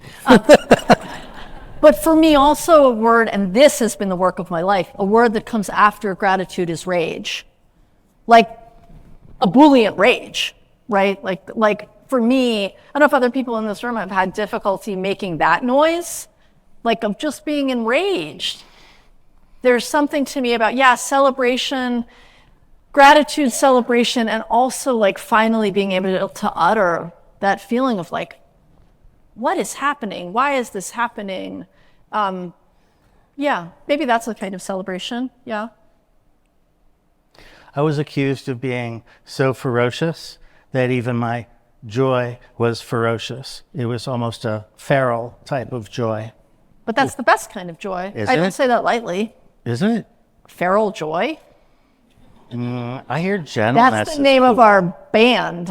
But for me, also a word, and this has been the work of my life, a word that comes after gratitude is rage. Like ebullient rage, right? Like for me, I don't know if other people in this room have had difficulty making that noise, like of just being enraged. There's something to me about, celebration, gratitude, celebration, and also like finally being able to utter that feeling of like, what is happening? Why is this happening? Maybe that's a kind of celebration. Yeah. I was accused of being so ferocious that even my joy was ferocious. It was almost a feral type of joy. But that's the best kind of joy. Is I don't it? say that lightly. Isn't it? Feral joy. I hear gentleness. That's the name of our band.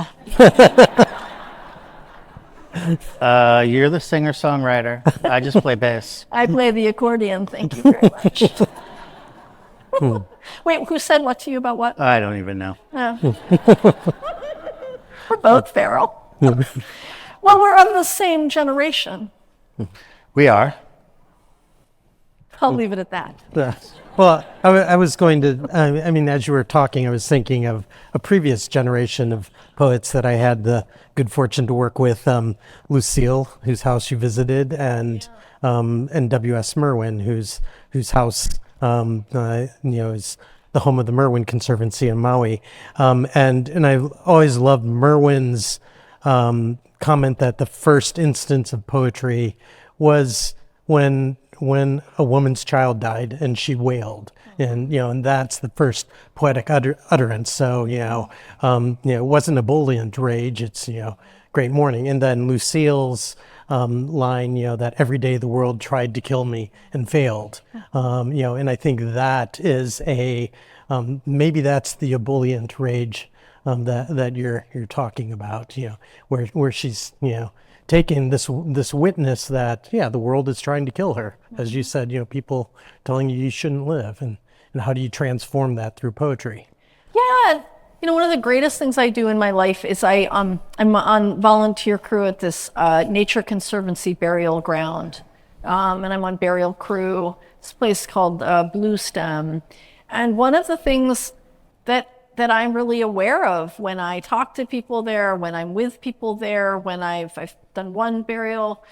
You're the singer-songwriter. I just play bass. I play the accordion. Thank you very much. Wait, who said what to you about what? I don't even know. Oh. We're both feral. Well, we're of the same generation. We are. I'll leave it at that. Well, I was going to, I mean, as you were talking, I was thinking of a previous generation of poets that I had the good fortune to work with, Lucille, whose house you visited, and W.S. Merwin, whose house, is the home of the Merwin Conservancy in Maui. And I always loved Merwin's comment that the first instance of poetry was when a woman's child died and she wailed, and that's the first poetic utterance. So it wasn't ebullient rage; it's great mourning. And then Lucille's line, that every day the world tried to kill me and failed. And I think that is maybe that's the ebullient rage that you're talking about. Where she's taking this witness that the world is trying to kill her, as you said, people telling you shouldn't live, and how do you transform that through poetry? Yeah, one of the greatest things I do in my life is I'm on volunteer crew at this Nature Conservancy burial ground, and I'm on burial crew. This place called Blue Stem, and one of the things that I'm really aware of when I talk to people there, when I'm with people there, when I've done one burial,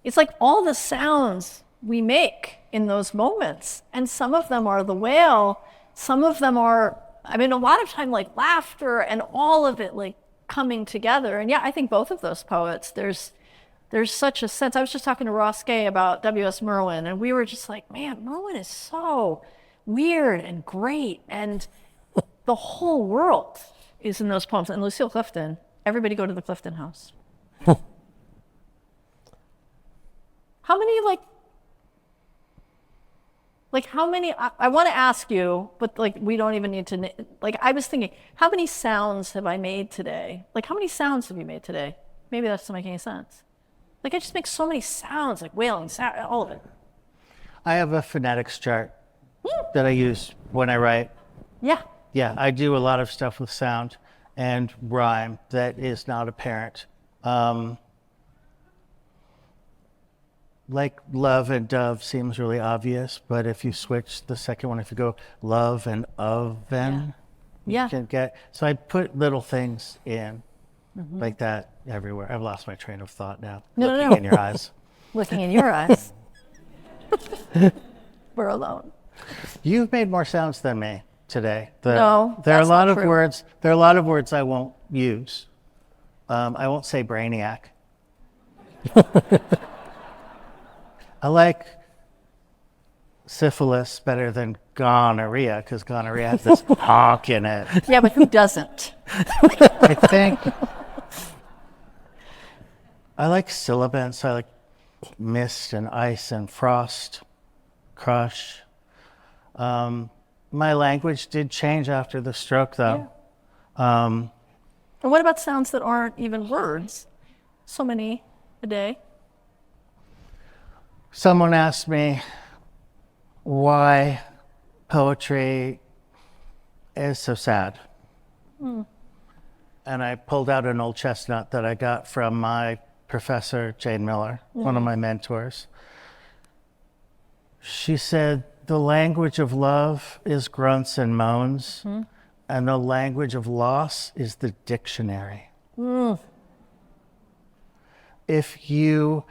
it's like all the sounds we make in those moments. And some of them are the wail, some of them are, I mean, a lot of time like laughter and all of it like coming together. And yeah, I think both of those poets, there's such a sense. I was just talking to Ross Gay about W.S. Merwin, and we were just like, man, Merwin is so weird and great. And the whole world is in those poems. And Lucille Clifton, everybody go to the Clifton House. How many, like how many, I want to ask you, but like we don't even need to, like I was thinking, how many sounds have I made today? Like how many sounds have you made today? Maybe that doesn't make any sense. Like I just make so many sounds, like wailing, all of it. I have a phonetics chart that I use when I write. Yeah. Yeah, I do a lot of stuff with sound and rhyme that is not apparent. Like love and dove seems really obvious, but if you switch the second one, if you go love and oven, Yeah. you can get, so I put little things in like that everywhere. I've lost my train of thought now. No, Looking no. in your eyes. Looking in your eyes. We're alone. You've made more sounds than me today. No, there are a that's lot not of true. words. There are a lot of words I won't use. I won't say brainiac. I like syphilis better than gonorrhea because gonorrhea has this honk in it. Yeah, but who doesn't? I think I like sibilance. I like mist and ice and frost, crush. My language did change after the stroke, though. And what about sounds that aren't even words? So many a day. Someone asked me why poetry is so sad. And I pulled out an old chestnut that I got from my professor, Jane Miller, one of my mentors. She said, the language of love is grunts and moans, and the language of loss is the dictionary. If you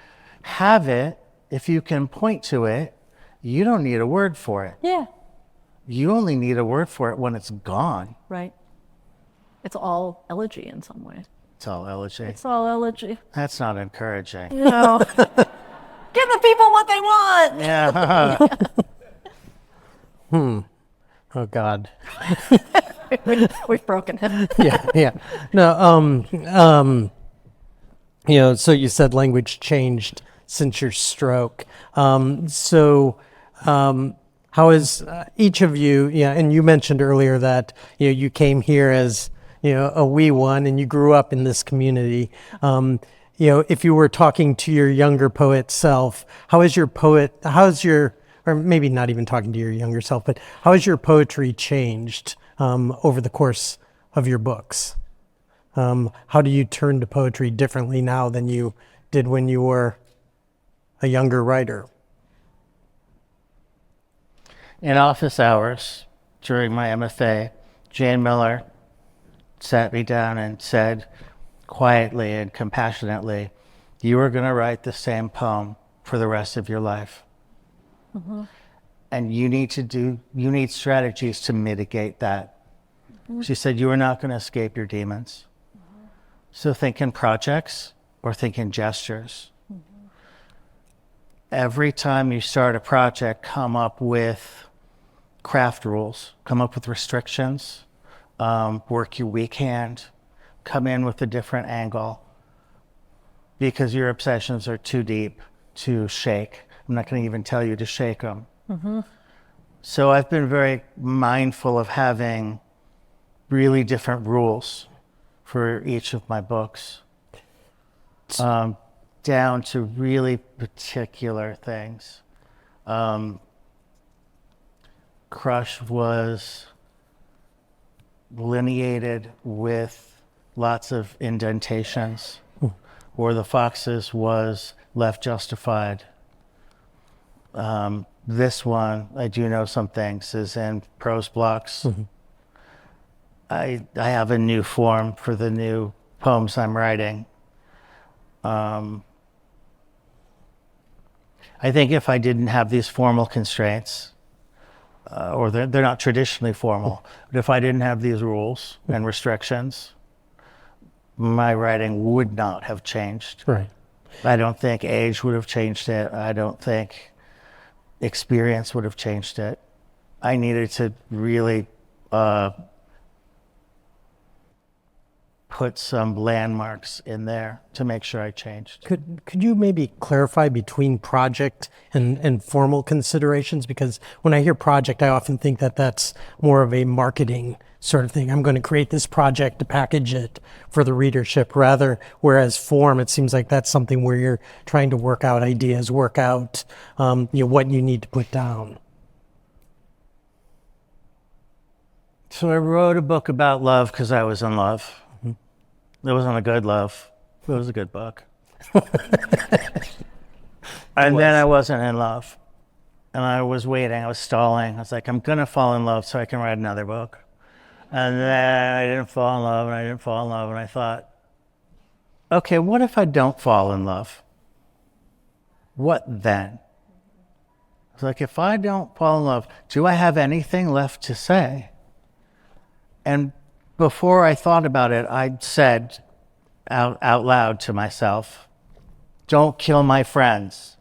have it, if you can point to it, you don't need a word for it. Yeah. You only need a word for it when it's gone. Right. It's all elegy in some way. It's all elegy. It's all elegy. That's not encouraging. You know, give the people what they want. Yeah. Oh God. We've broken him. Yeah. No, so you said language changed since your stroke. How is each of you, and you mentioned earlier that, you came here as, a wee one and you grew up in this community. If you were talking to your younger poet self, or maybe not even talking to your younger self, but how has your poetry changed over the course of your books? How do you turn to poetry differently now than you did when you were a younger writer? In office hours during my MFA, Jane Miller sat me down and said quietly and compassionately, you are going to write the same poem for the rest of your life. And you need strategies to mitigate that. She said, you are not going to escape your demons. So think in projects or think in gestures. Every time you start a project, come up with craft rules, come up with restrictions, work your weak hand, come in with a different angle because your obsessions are too deep to shake. I'm not going to even tell you to shake them. So I've been very mindful of having really different rules for each of my books, down to really particular things. Crush was lineated with lots of indentations, or the Foxes was left justified. This one, I do know some things, is in prose blocks. I have a new form for the new poems I'm writing. I think if I didn't have these formal constraints, or they're not traditionally formal, but if I didn't have these rules and restrictions, my writing would not have changed. Right. I don't think age would have changed it. I don't think experience would have changed it. I needed to really put some landmarks in there to make sure I changed. Could you maybe clarify between project and formal considerations? Because when I hear project, I often think that that's more of a marketing sort of thing. I'm going to create this project to package it for the readership, rather, whereas form, it seems like that's something where you're trying to work out ideas, work out what you need to put down. So I wrote a book about love because I was in love. It wasn't a good love. It was a good book. And then I wasn't in love. And I was waiting. I was stalling. I was like, I'm going to fall in love so I can write another book. And then I didn't fall in love, and I didn't fall in love. And I thought, okay, what if I don't fall in love? What then? I was like, if I don't fall in love, do I have anything left to say? And before I thought about it, I said out loud to myself, don't kill my friends.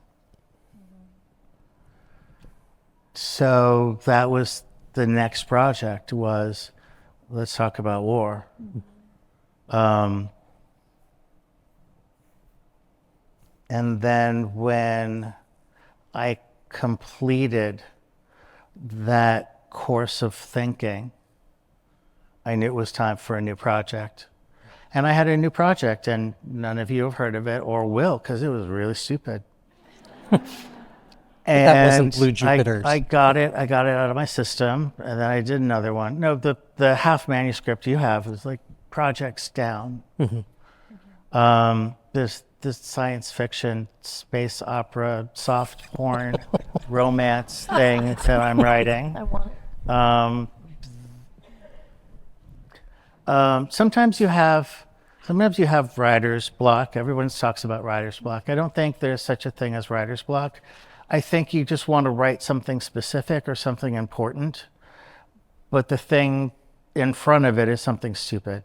So that was the next project was, let's talk about war. And then when I completed that course of thinking, I knew it was time for a new project. And I had a new project, and none of you have heard of it or will, because it was really stupid. And that wasn't Blue Jupiters. I got it out of my system, and then I did another one. No, the half manuscript you have is like projects down. There's this science fiction, space opera, soft porn, romance thing that I'm writing. I want it. Sometimes you have writer's block. Everyone talks about writer's block. I don't think there's such a thing as writer's block. I think you just want to write something specific or something important, but the thing in front of it is something stupid.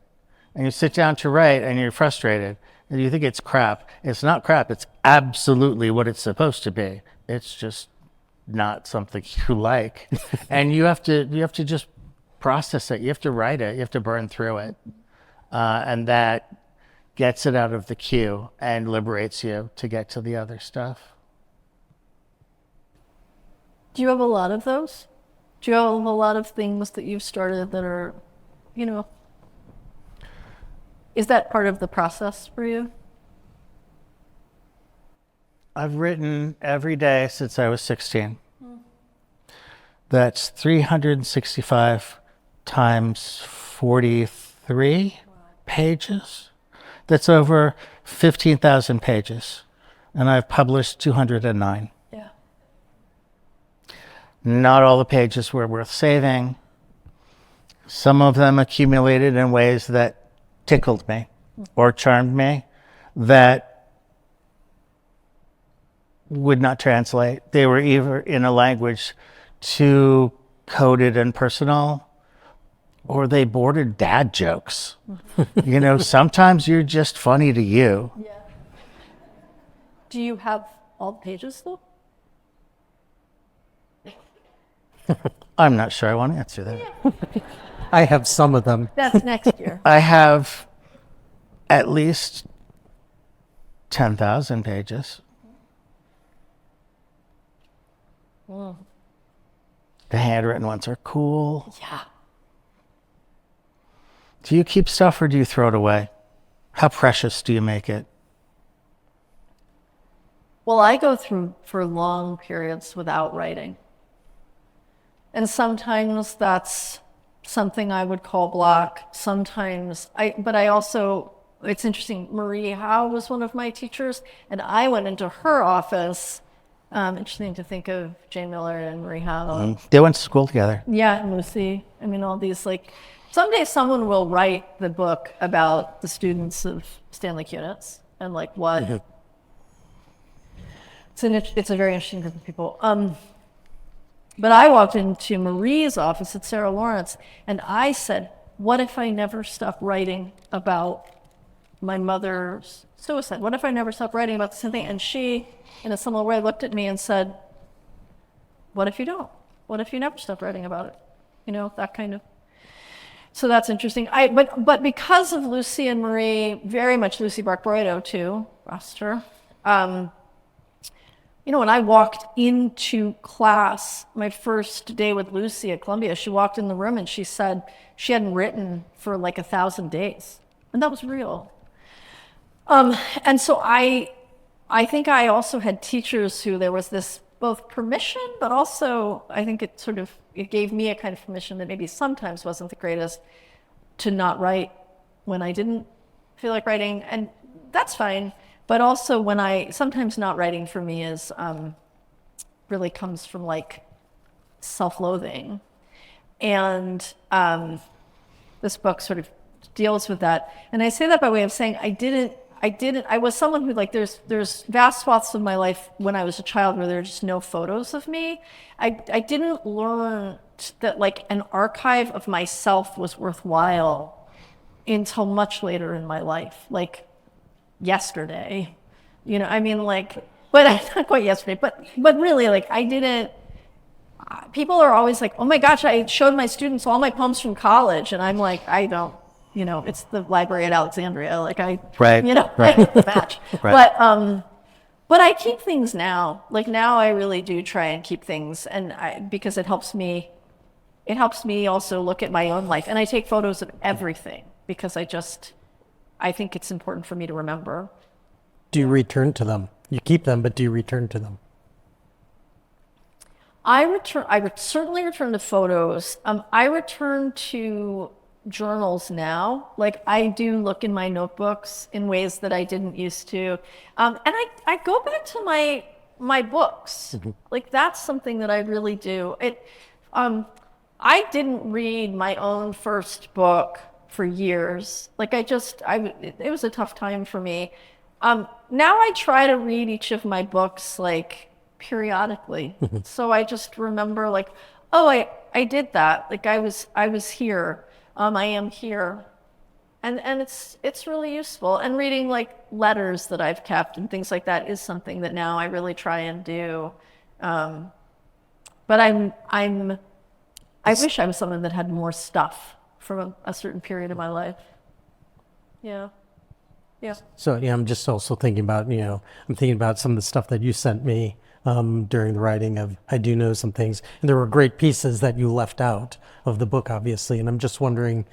And you sit down to write and you're frustrated and you think it's crap. It's not crap. It's absolutely what it's supposed to be. It's just not something you like. And you have to just process it. You have to write it. You have to burn through it. And that gets it out of the queue and liberates you to get to the other stuff. Do you have a lot of those? Do you have a lot of things that you've started that are, is that part of the process for you? I've written every day since I was 16. That's 365 times 43 pages. That's over 15,000 pages. And I've published 209. Yeah. Not all the pages were worth saving. Some of them accumulated in ways that tickled me or charmed me that would not translate. They were either in a language too coded and personal, or they bordered dad jokes. Sometimes you're just funny to you. Yeah. Do you have all the pages though? I'm not sure I want to answer that. I have some of them. That's next year. I have at least 10,000 pages. Mm. The handwritten ones are cool. Yeah. Do you keep stuff or do you throw it away? How precious do you make it? Well, I go through for long periods without writing. And sometimes that's something I would call block. Sometimes but I also, it's interesting, Marie Howe was one of my teachers, and I went into her office. Interesting to think of Jane Miller and Marie Howe. They went to school together. Yeah, and Lucy. I mean, all these, someday someone will write the book about the students of Stanley Kunitz and what. it's a very interesting group of people. But I walked into Marie's office at Sarah Lawrence, and I said, what if I never stop writing about my mother's suicide? What if I never stopped writing about the same thing? And she, in a similar way, looked at me and said, what if you don't? What if you never stop writing about it? You know, that kind of. So that's interesting. But because of Lucy and Marie, very much Lucy Bark-Broido too, lost her. You know, when I walked into class, my first day with Lucy at Columbia, she walked in the room and she said she hadn't written for like 1,000 days. And that was real. And so I think I also had teachers who there was this both permission, but also I think it gave me a kind of permission that maybe sometimes wasn't the greatest to not write when I didn't feel like writing. And that's fine. But also sometimes not writing for me is really comes from like self-loathing. And this book sort of deals with that. And I say that by way of saying I was someone who, like, there's vast swaths of my life when I was a child where there are just no photos of me. I didn't learn that like an archive of myself was worthwhile until much later in my life, like yesterday. You know, I mean, like, but not quite yesterday, but really, like, I didn't. People are always like, oh my gosh, I showed my students all my poems from college, and I'm like, I don't. You know, it's the library at Alexandria. Like right, you know, right. match. Right. But I keep things now. Like now, I really do try and keep things, because it helps me. It helps me also look at my own life, and I take photos of everything because I think it's important for me to remember. Do you return to them? You keep them, but do you return to them? I certainly return to photos. I return to journals now. Like I do look in my notebooks in ways that I didn't used to. And I go back to my books. Mm-hmm. Like that's something that I really do. I didn't read my own first book for years. Like it was a tough time for me. Now I try to read each of my books like periodically. So I just remember like, oh, I did that. Like I was here. I am here. And it's really useful. And reading like letters that I've kept and things like that is something that now I really try and do. But I wish I was someone that had more stuff from a certain period of my life. Yeah. Yeah. So yeah, I'm just also thinking about, I'm thinking about some of the stuff that you sent me during the writing of I Do Know Some Things. And there were great pieces that you left out of the book, obviously. And I'm just wondering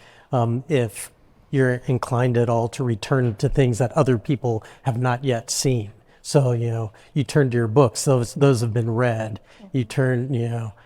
if you're inclined at all to return to things that other people have not yet seen. So, you turn to your books, those have been read. You turn,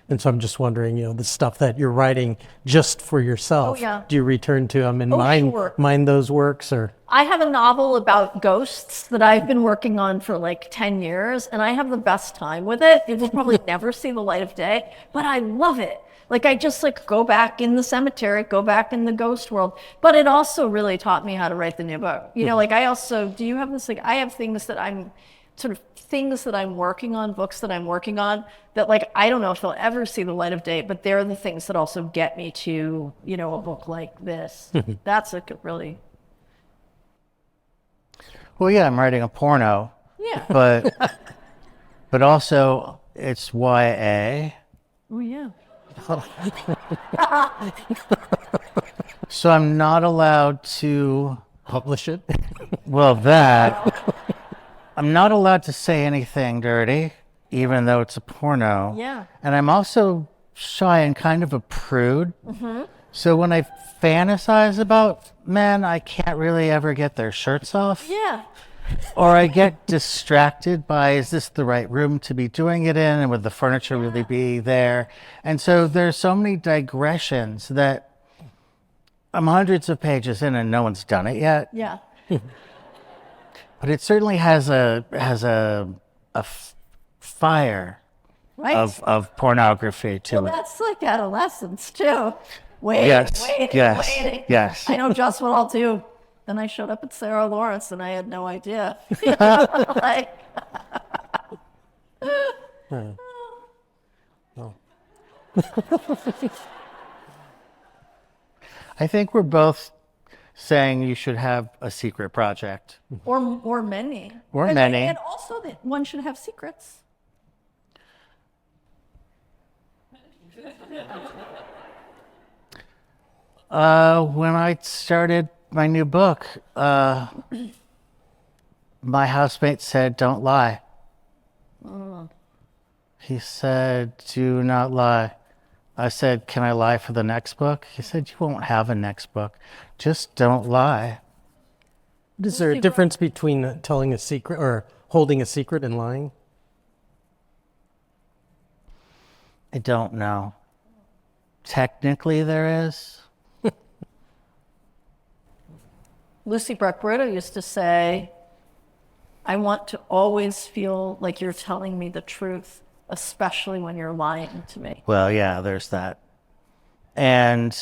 and so I'm just wondering, the stuff that you're writing just for yourself. Oh, yeah. Do you return to them and Sure. mind those works or? I have a novel about ghosts that I've been working on for like 10 years, and I have the best time with it. It will probably never see the light of day, but I love it. Like I just like go back in the cemetery, go back in the ghost world. But it also really taught me how to write the new book. Like I also, do you have this, like I have things that I'm working on, books that I'm working on that like, I don't know if they'll ever see the light of day, but they're the things that also get me to, a book like this. That's like really. Well, yeah, I'm writing a porno. Yeah. But also it's YA. Oh yeah. So I'm not allowed to Publish it? Well, that I'm not allowed to say anything dirty, even though it's a porno. Yeah. And I'm also shy and kind of a prude. Mm-hmm. So when I fantasize about men, I can't really ever get their shirts off. Yeah. Or I get distracted by, is this the right room to be doing it in? And would the furniture really be there? And so there's so many digressions that I'm hundreds of pages in and no one's done it yet. Yeah. But it certainly has a fire Right. of pornography to Well, it. that's like adolescence too. Waiting. Yes. I know just what I'll do. Then I showed up at Sarah Lawrence and I had no idea. Like, I think we're both saying you should have a secret project. Or many. Or many. And also that one should have secrets. When I started my new book, my housemate said, "Don't lie." He said, "Do not lie." I said, "Can I lie for the next book?" He said, "You won't have a next book. Just don't lie." Is there a difference between telling a secret or holding a secret and lying? I don't know. Technically, there is. Lucy Breck-Brito used to say, I want to always feel like you're telling me the truth, especially when you're lying to me. Well, yeah, there's that. And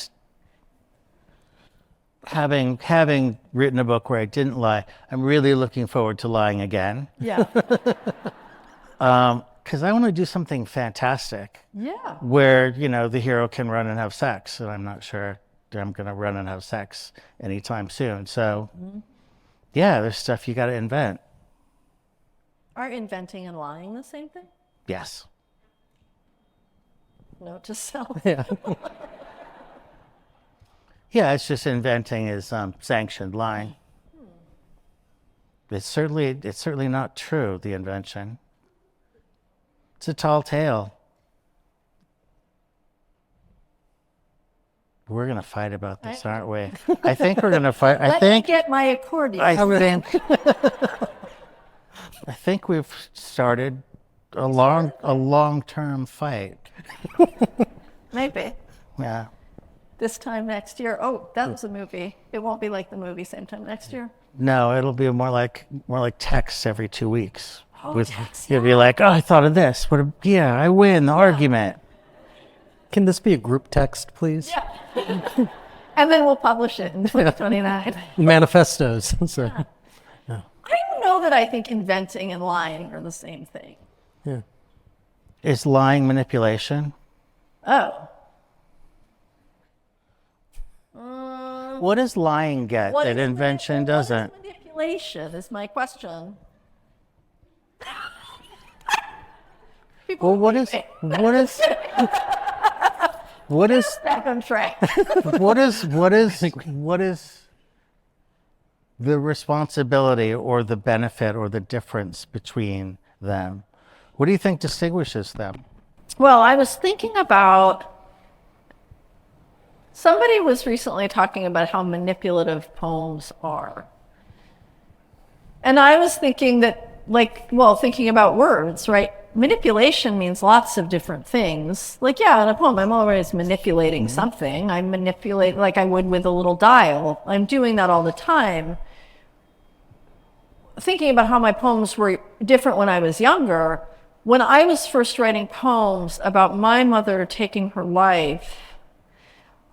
having written a book where I didn't lie, I'm really looking forward to lying again. Yeah. Because I want to do something fantastic Yeah. where, the hero can run and have sex. And I'm not sure that I'm going to run and have sex anytime soon. So, yeah, there's stuff you got to invent. Are inventing and lying the same thing? Yes. Note to self. Yeah. Yeah, it's just inventing is sanctioned lying. It's certainly not true, the invention. It's a tall tale. We're going to fight about this, aren't we? I think we're going to fight. Let me get my accordion. I think we've started a long-term fight. Maybe. Yeah. This time next year. Oh, that's a movie. It won't be like the movie same time next year. No, it'll be more like texts every 2 weeks. Oh, texts, You'll be like, "Oh, I thought of this. Yeah, I win the argument." Can this be a group text, please? Yeah. And then we'll publish it in 2029. Manifestos. So, I don't know that I think inventing and lying are the same thing. yeah. Is lying manipulation? Oh. What does lying get What that is invention what is doesn't? manipulation is my question. Well, what is Back on track. what is the responsibility or the benefit or the difference between them? What do you think distinguishes them? Well, I was thinking about somebody was recently talking about how manipulative poems are. And I was thinking that, thinking about words, right? Manipulation means lots of different things. In a poem, I'm always manipulating something. I manipulate like I would with a little dial. I'm doing that all the time. Thinking about how my poems were different when I was younger, when I was first writing poems about my mother taking her life,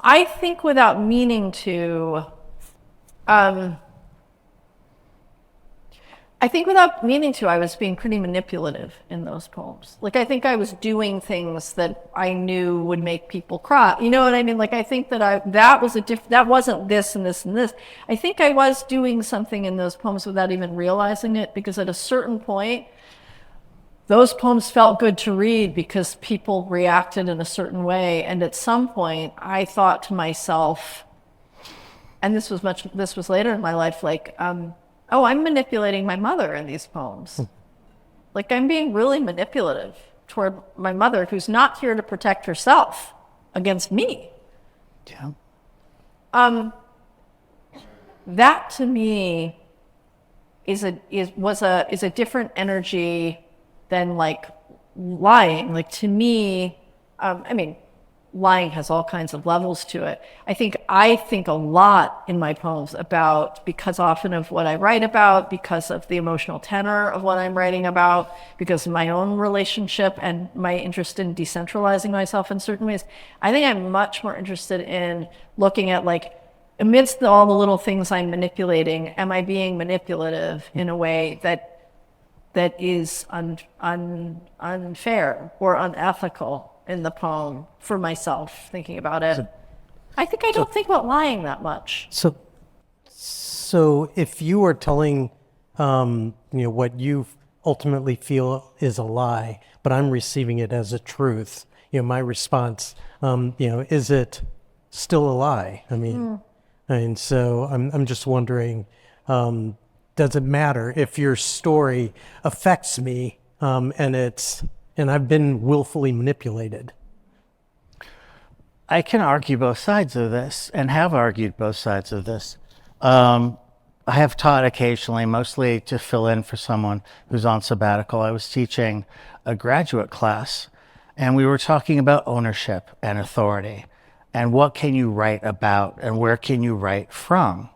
I think without meaning to, I was being pretty manipulative in those poems. I think I was doing things that I knew would make people cry. You know what I mean? I think that that wasn't this and this and this. I think I was doing something in those poems without even realizing it, because at a certain point, those poems felt good to read because people reacted in a certain way. And at some point, I thought to myself, and this was later in my life, oh, I'm manipulating my mother in these poems. I'm being really manipulative toward my mother, who's not here to protect herself against me. Yeah. That to me is a different energy than lying. To me, lying has all kinds of levels to it. I think a lot in my poems about, because often of what I write about, because of the emotional tenor of what I'm writing about, because of my own relationship and my interest in decentralizing myself in certain ways. I think I'm much more interested in looking at amidst all the little things I'm manipulating, am I being manipulative in a way that that is unfair or unethical in the poem for myself, thinking about it. I think I don't think about lying that much. So if you are telling, what you ultimately feel is a lie, but I'm receiving it as a truth, my response, is it still a lie? I mean, and so I'm just wondering, does it matter if your story affects me, and I've been willfully manipulated? I can argue both sides of this and have argued both sides of this. I have taught occasionally, mostly to fill in for someone who's on sabbatical. I was teaching a graduate class, and we were talking about ownership and authority and what can you write about and where can you write from.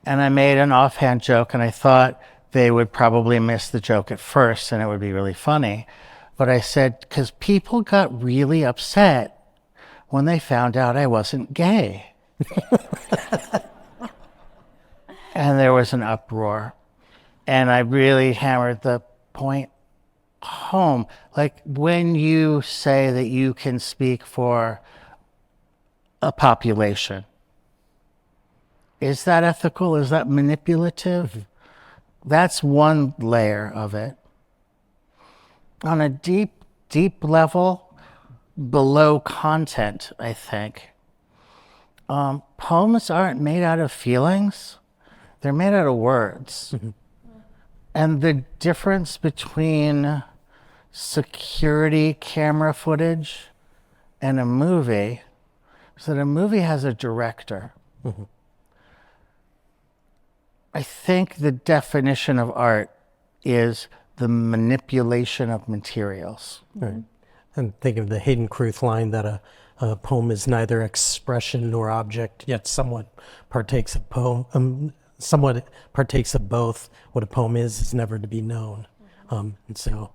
And I made an offhand joke, and I thought they would probably miss the joke at first and it would be really funny. But I said, because people got really upset when they found out I wasn't gay. And there was an uproar. And I really hammered the point home. Like, when you say that you can speak for a population, is that ethical? Is that manipulative? That's one layer of it. On a deep, deep level, below content, I think, poems aren't made out of feelings. They're made out of words. And the difference between security camera footage and a movie is that a movie has a director. I think the definition of art is the manipulation of materials. Right. And think of the Hayden Kruth line that a poem is neither expression nor object, yet somewhat partakes of somewhat partakes of both. What a poem is never to be known. And so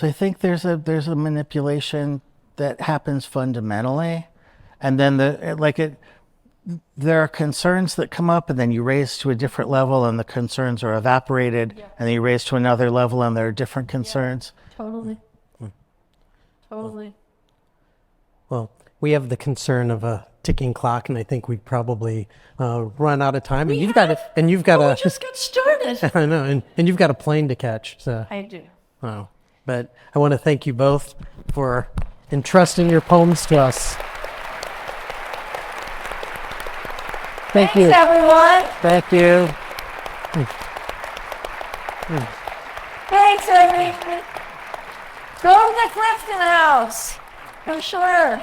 I think there's a manipulation that happens fundamentally, and then there are concerns that come up, and then you raise to a different level, and the concerns are evaporated, and then you raise to another level, and there are different concerns. Totally. Totally. Well, we have the concern of a ticking clock, and I think we've probably run out of time. And you've got We just got started. I know, and you've got a plane to catch. So, I do. wow. But I want to thank you both for entrusting your poems to us. Thank you. Thanks, everyone. Thank you. Thanks, everyone. Go to the Clifton House. For sure.